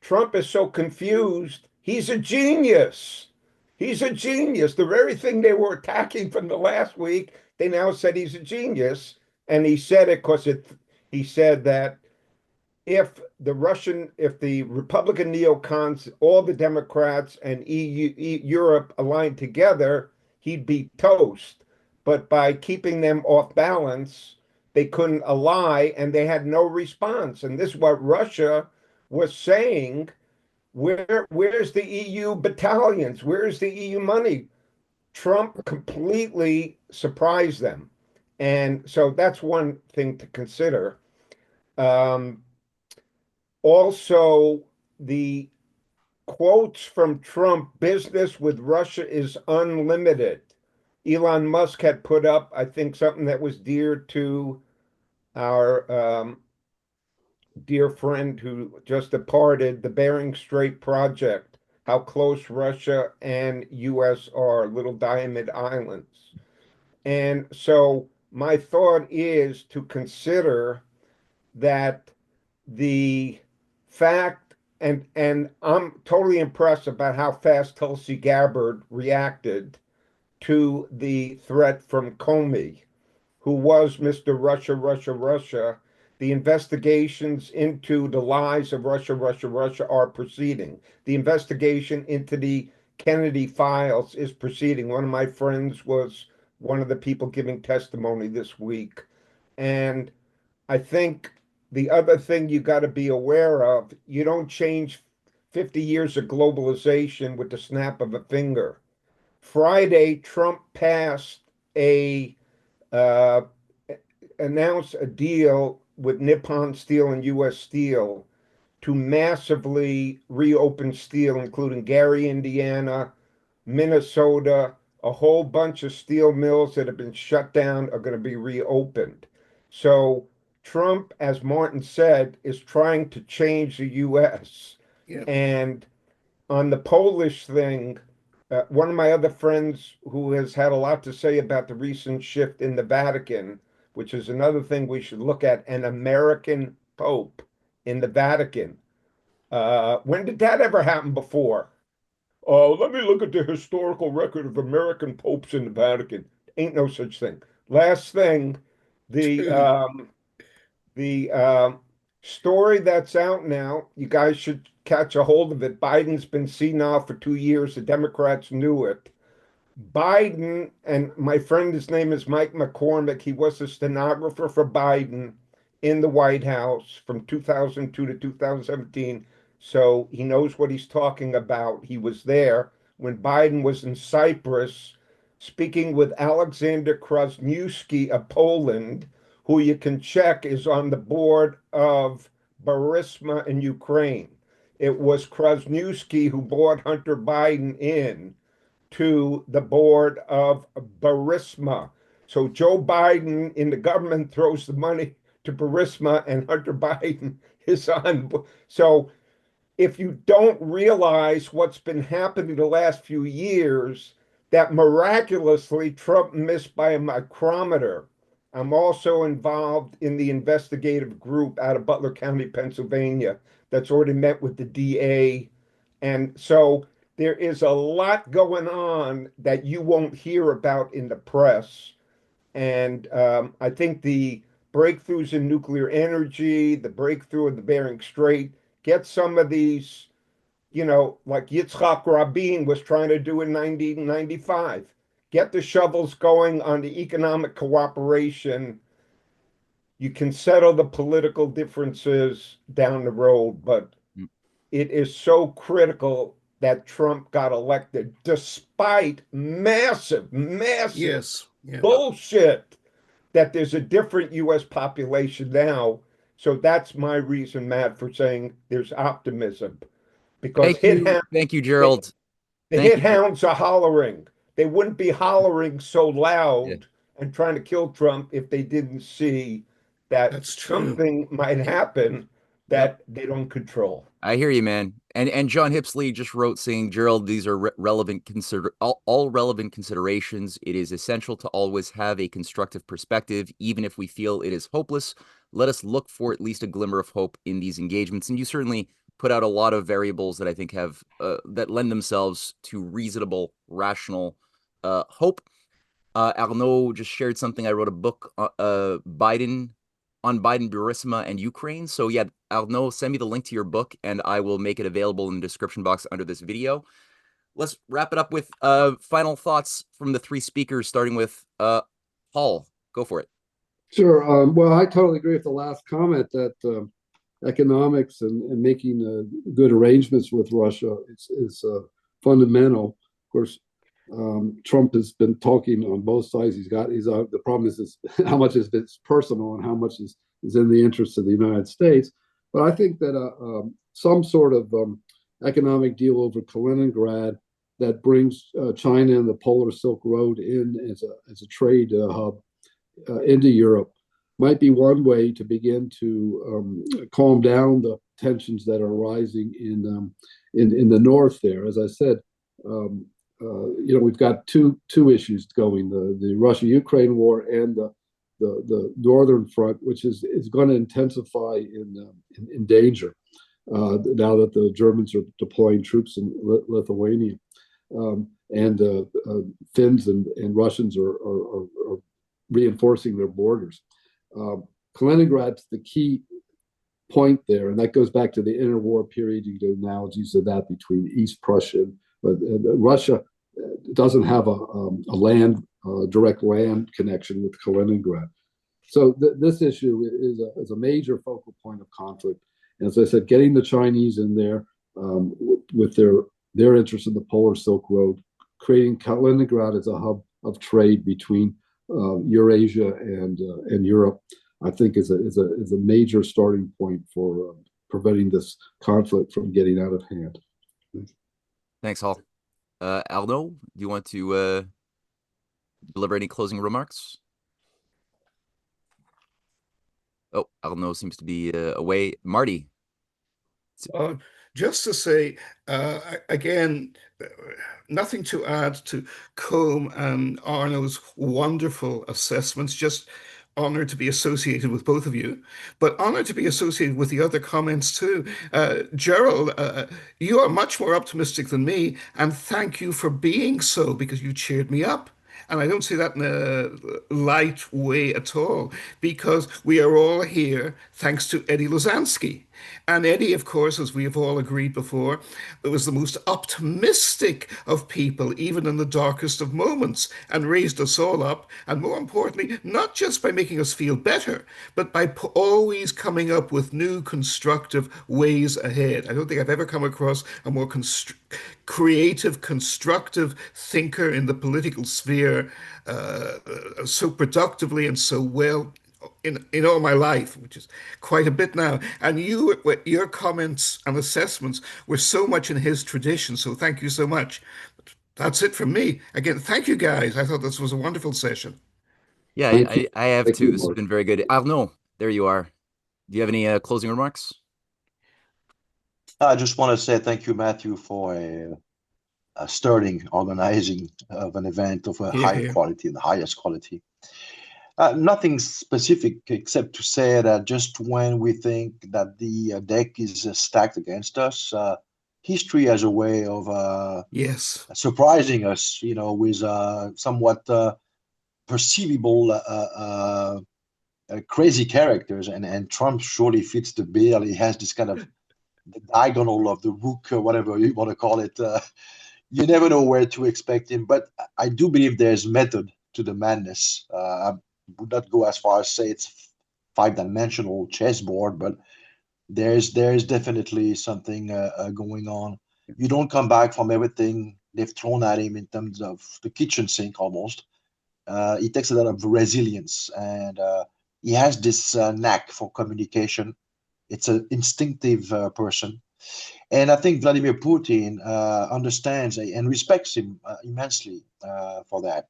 Trump is so confused. He's a genius. He's a genius. The very thing they were attacking from the last week, they now said he's a genius. And he said it because he said that if the Republican neocons, all the Democrats and Europe aligned together, he'd be toast. But by keeping them off balance, they couldn't ally and they had no response. And this is what Russia was saying. Where's the EU battalions? Where's the EU money? Trump completely surprised them. And so that's one thing to consider. Also, the quotes from Trump, business with Russia is unlimited. Elon Musk had put up, I think, something that was dear to our dear friend who just departed, the Bering Strait project, how close Russia and US are, little diamond islands. And so my thought is to consider that the fact, and I'm totally impressed about how fast Tulsi Gabbard reacted to the threat from Comey, who was Mr. Russia, Russia, Russia. The investigations into the lies of Russia, Russia, Russia are proceeding. The investigation into the Kennedy files is proceeding. One of my friends was one of the people giving testimony this week. And I think the other thing you got to be aware of, you don't change 50 years of globalization with the snap of a finger. Friday, Trump passed uh, announced a deal with Nippon Steel and U.S. Steel to massively reopen steel, including Gary, Indiana, Minnesota. A whole bunch of steel mills that have been shut down are going to be reopened. So Trump, as Martin said, is trying to change the U.S. Yeah. And on the Polish thing, one of my other friends who has had a lot to say about the recent shift in the Vatican, which is another thing we should look at, an American Pope in the Vatican. When did that ever happen before? Oh, let me look at the historical record of American popes in the Vatican. Ain't no such thing. Last thing, the story that's out now, you guys should catch a hold of it. Biden's been senile for 2 years. The Democrats knew it. Biden, and my friend, his name is Mike McCormick. He was a stenographer for Biden in the White House from 2002 to 2017. So he knows what he's talking about. He was there when Biden was in Cyprus speaking with Alexander Krasniewski of Poland, who you can check is on the board of Burisma in Ukraine. It was Krasniewski who brought Hunter Biden in to the board of Burisma. So Joe Biden in the government throws the money to Burisma and Hunter Biden is on. So if you don't realize what's been happening the last few years, that miraculously Trump missed by a micrometer. I'm also involved in the investigative group out of Butler County, Pennsylvania, that's already met with the DA. And so there is a lot going on that you won't hear about in the press. And I think the breakthroughs in nuclear energy, the breakthrough in the Bering Strait, get some of these, like Yitzhak Rabin was trying to do in 1995. Get the shovels going on the economic cooperation. You can settle the political differences down the road, but it is so critical that Trump got elected despite massive Yes. Yeah. bullshit that there's a different US population now. So that's my reason, Matt, for saying there's optimism. because Thank you, Gerald. the Thank hit you. hounds are hollering. They wouldn't be hollering so loud Yeah. and trying to kill Trump if they didn't see that That's true. something might happen that they don't control. I hear you, man. And John Hipsley just wrote saying, Gerald, these are all relevant considerations. It is essential to always have a constructive perspective, even if we feel it is hopeless. Let us look for at least a glimmer of hope in these engagements. And you certainly put out a lot of variables that I think have that lend themselves to reasonable, rational hope. Arnaud just shared something. I wrote a book, Biden Burisma and Ukraine. So yeah, Arnaud, send me the link to your book and I will make it available in the description box under this video. Let's wrap it up with final thoughts from the three speakers, starting with Paul. Go for it. Sure. Well, I totally agree with the last comment that economics and making good arrangements with Russia is fundamental. Of course, Trump has been talking on both sides. The problem is how much is it's personal and how much is in the interest of the United States. But I think that some sort of economic deal over Kaliningrad that brings China and the Polar Silk Road in as a trade hub into Europe might be one way to begin to calm down the tensions that are rising in the north there. As I said, we've got two issues going: the Russia-Ukraine war and the northern front, which is going to intensify in danger now that the Germans are deploying troops in Lithuania, and Finns and Russians are reinforcing their borders. Kaliningrad's the key point there, and that goes back to the interwar period. You can do analogies of that between East Prussia, but Russia doesn't have a direct land connection with Kaliningrad. So this issue is a major focal point of conflict. And as I said, getting the Chinese in there with their interest in the Polar Silk Road, creating Kaliningrad as a hub of trade between Eurasia and Europe, I think is a major starting point for preventing this conflict from getting out of hand. Thanks, Hall. Arnaud, do you want to deliver any closing remarks? Oh, Arnaud seems to be away. Marty. Just to say, again, nothing to add to Colm and Arnaud's wonderful assessments. Just honored to be associated with both of you, but honored to be associated with the other comments too. Gerald, you are much more optimistic than me, and thank you for being so, because you cheered me up. And I don't say that in a light way at all, because we are all here thanks to Eddie Lozansky. And Eddie, of course, as we have all agreed before, was the most optimistic of people, even in the darkest of moments, and raised us all up. And more importantly, not just by making us feel better, but by always coming up with new constructive ways ahead. I don't think I've ever come across a more creative, constructive thinker in the political sphere so productively and so well in all my life, which is quite a bit now. And your comments and assessments were so much in his tradition. So thank you so much. That's it from me. Again, thank you guys. I thought this was a wonderful session. Yeah, I have too. This has been very good. Arnaud, there you are. Do you have any closing remarks? I just want to say thank you, Matthew, for a sterling organizing of an event of a high quality, the highest quality. Nothing specific except to say that just when we think that the deck is stacked against us, history has a way of surprising us, with somewhat perceivable crazy characters, and Trump surely fits the bill. He has this kind of the diagonal of the rook, or whatever you want to call it. You never know where to expect him, but I do believe there's method to the madness. I would not go as far as say it's five-dimensional chessboard, but there's definitely something going on. You don't come back from everything they've thrown at him in terms of the kitchen sink almost. It takes a lot of resilience, and he has this knack for communication. It's an instinctive person. And I think Vladimir Putin understands and respects him immensely for that.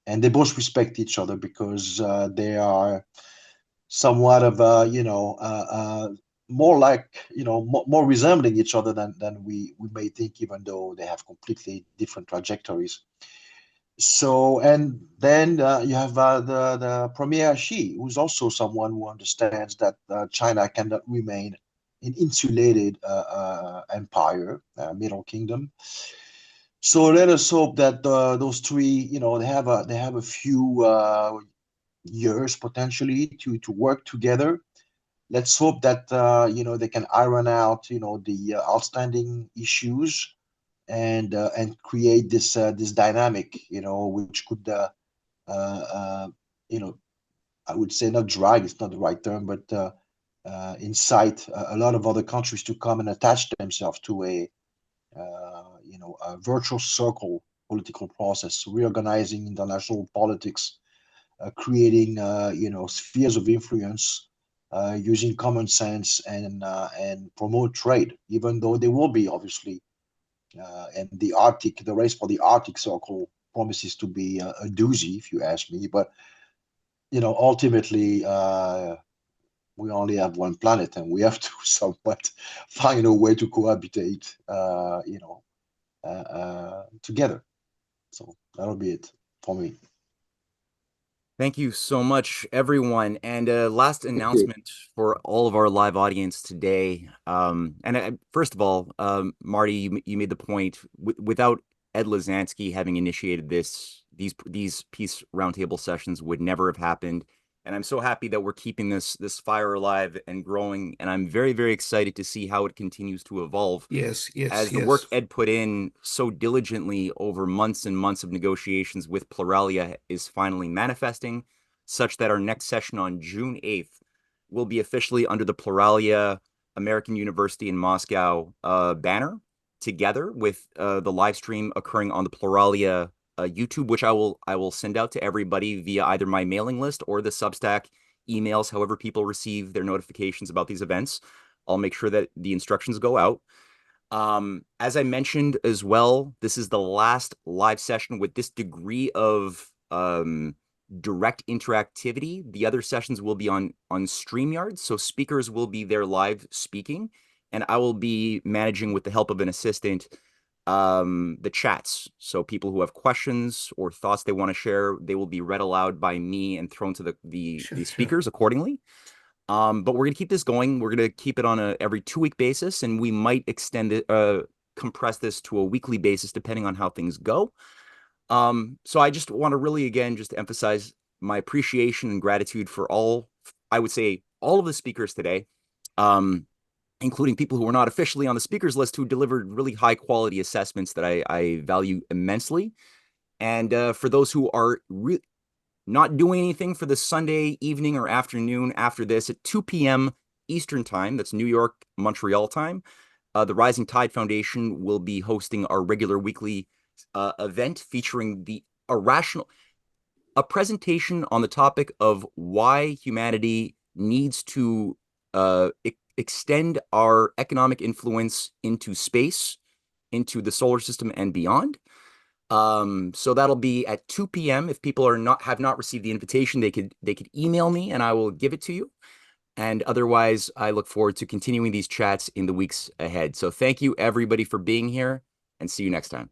And they both respect each other because they are somewhat of more like more resembling each other than we may think, even though they have completely different trajectories. So, and then you have the Premier Xi, who's also someone who understands that China cannot remain an insulated empire, Middle Kingdom. So let us hope that those three, they have a few years potentially to work together. Let's hope that they can iron out the outstanding issues and create this dynamic, which could I would say not drag, it's not the right term, but incite a lot of other countries to come and attach themselves to a virtual circle political process, reorganizing international politics, creating spheres of influence, using common sense and promote trade, even though there will be obviously and the race for the Arctic Circle promises to be a doozy, if you ask me. But ultimately, we only have one planet, and we have to somewhat find a way to cohabitate, together. So that'll be it for me. Thank you so much, everyone. And last announcement for all of our live audience today. First of all, Marty, you made the point, without Ed Lazansky having initiated these peace roundtable sessions would never have happened. And I'm so happy that we're keeping this fire alive and growing. And I'm very, very excited to see how it continues to evolve. Yes. As the work Ed put in so diligently over months and months of negotiations with Pluralia is finally manifesting, such that our next session on June 8th will be officially under the Pluralia American University in Moscow banner, together with the live stream occurring on the Pluralia YouTube, which I will send out to everybody via either my mailing list or the Substack emails, however people receive their notifications about these events. I'll make sure that the instructions go out. As I mentioned as well, this is the last live session with this degree of direct interactivity. The other sessions will be on StreamYard, so speakers will be there live speaking, and I will be managing, with the help of an assistant, the chats. So people who have questions or thoughts they want to share, they will be read aloud by me and thrown to the speakers accordingly. But we're going to keep this going. We're going to keep it on a every 2-week basis, and we might extend it, compress this to a weekly basis, depending on how things go. So I just want to really, again, just emphasize my appreciation and gratitude for I would say all of the speakers today, including people who were not officially on the speakers list, who delivered really high quality assessments that I value immensely. And for those who are not doing anything for the Sunday evening or afternoon after this, at 2 p.m. Eastern time, that's New York, Montreal time, the Rising Tide Foundation will be hosting our regular weekly event featuring a presentation on the topic of why humanity needs to extend our economic influence into space, into the solar system and beyond. So that'll be at 2 p.m. If people have not received the invitation, they could email me and I will give it to you. And otherwise, I look forward to continuing these chats in the weeks ahead. So thank you, everybody, for being here, and see you next time.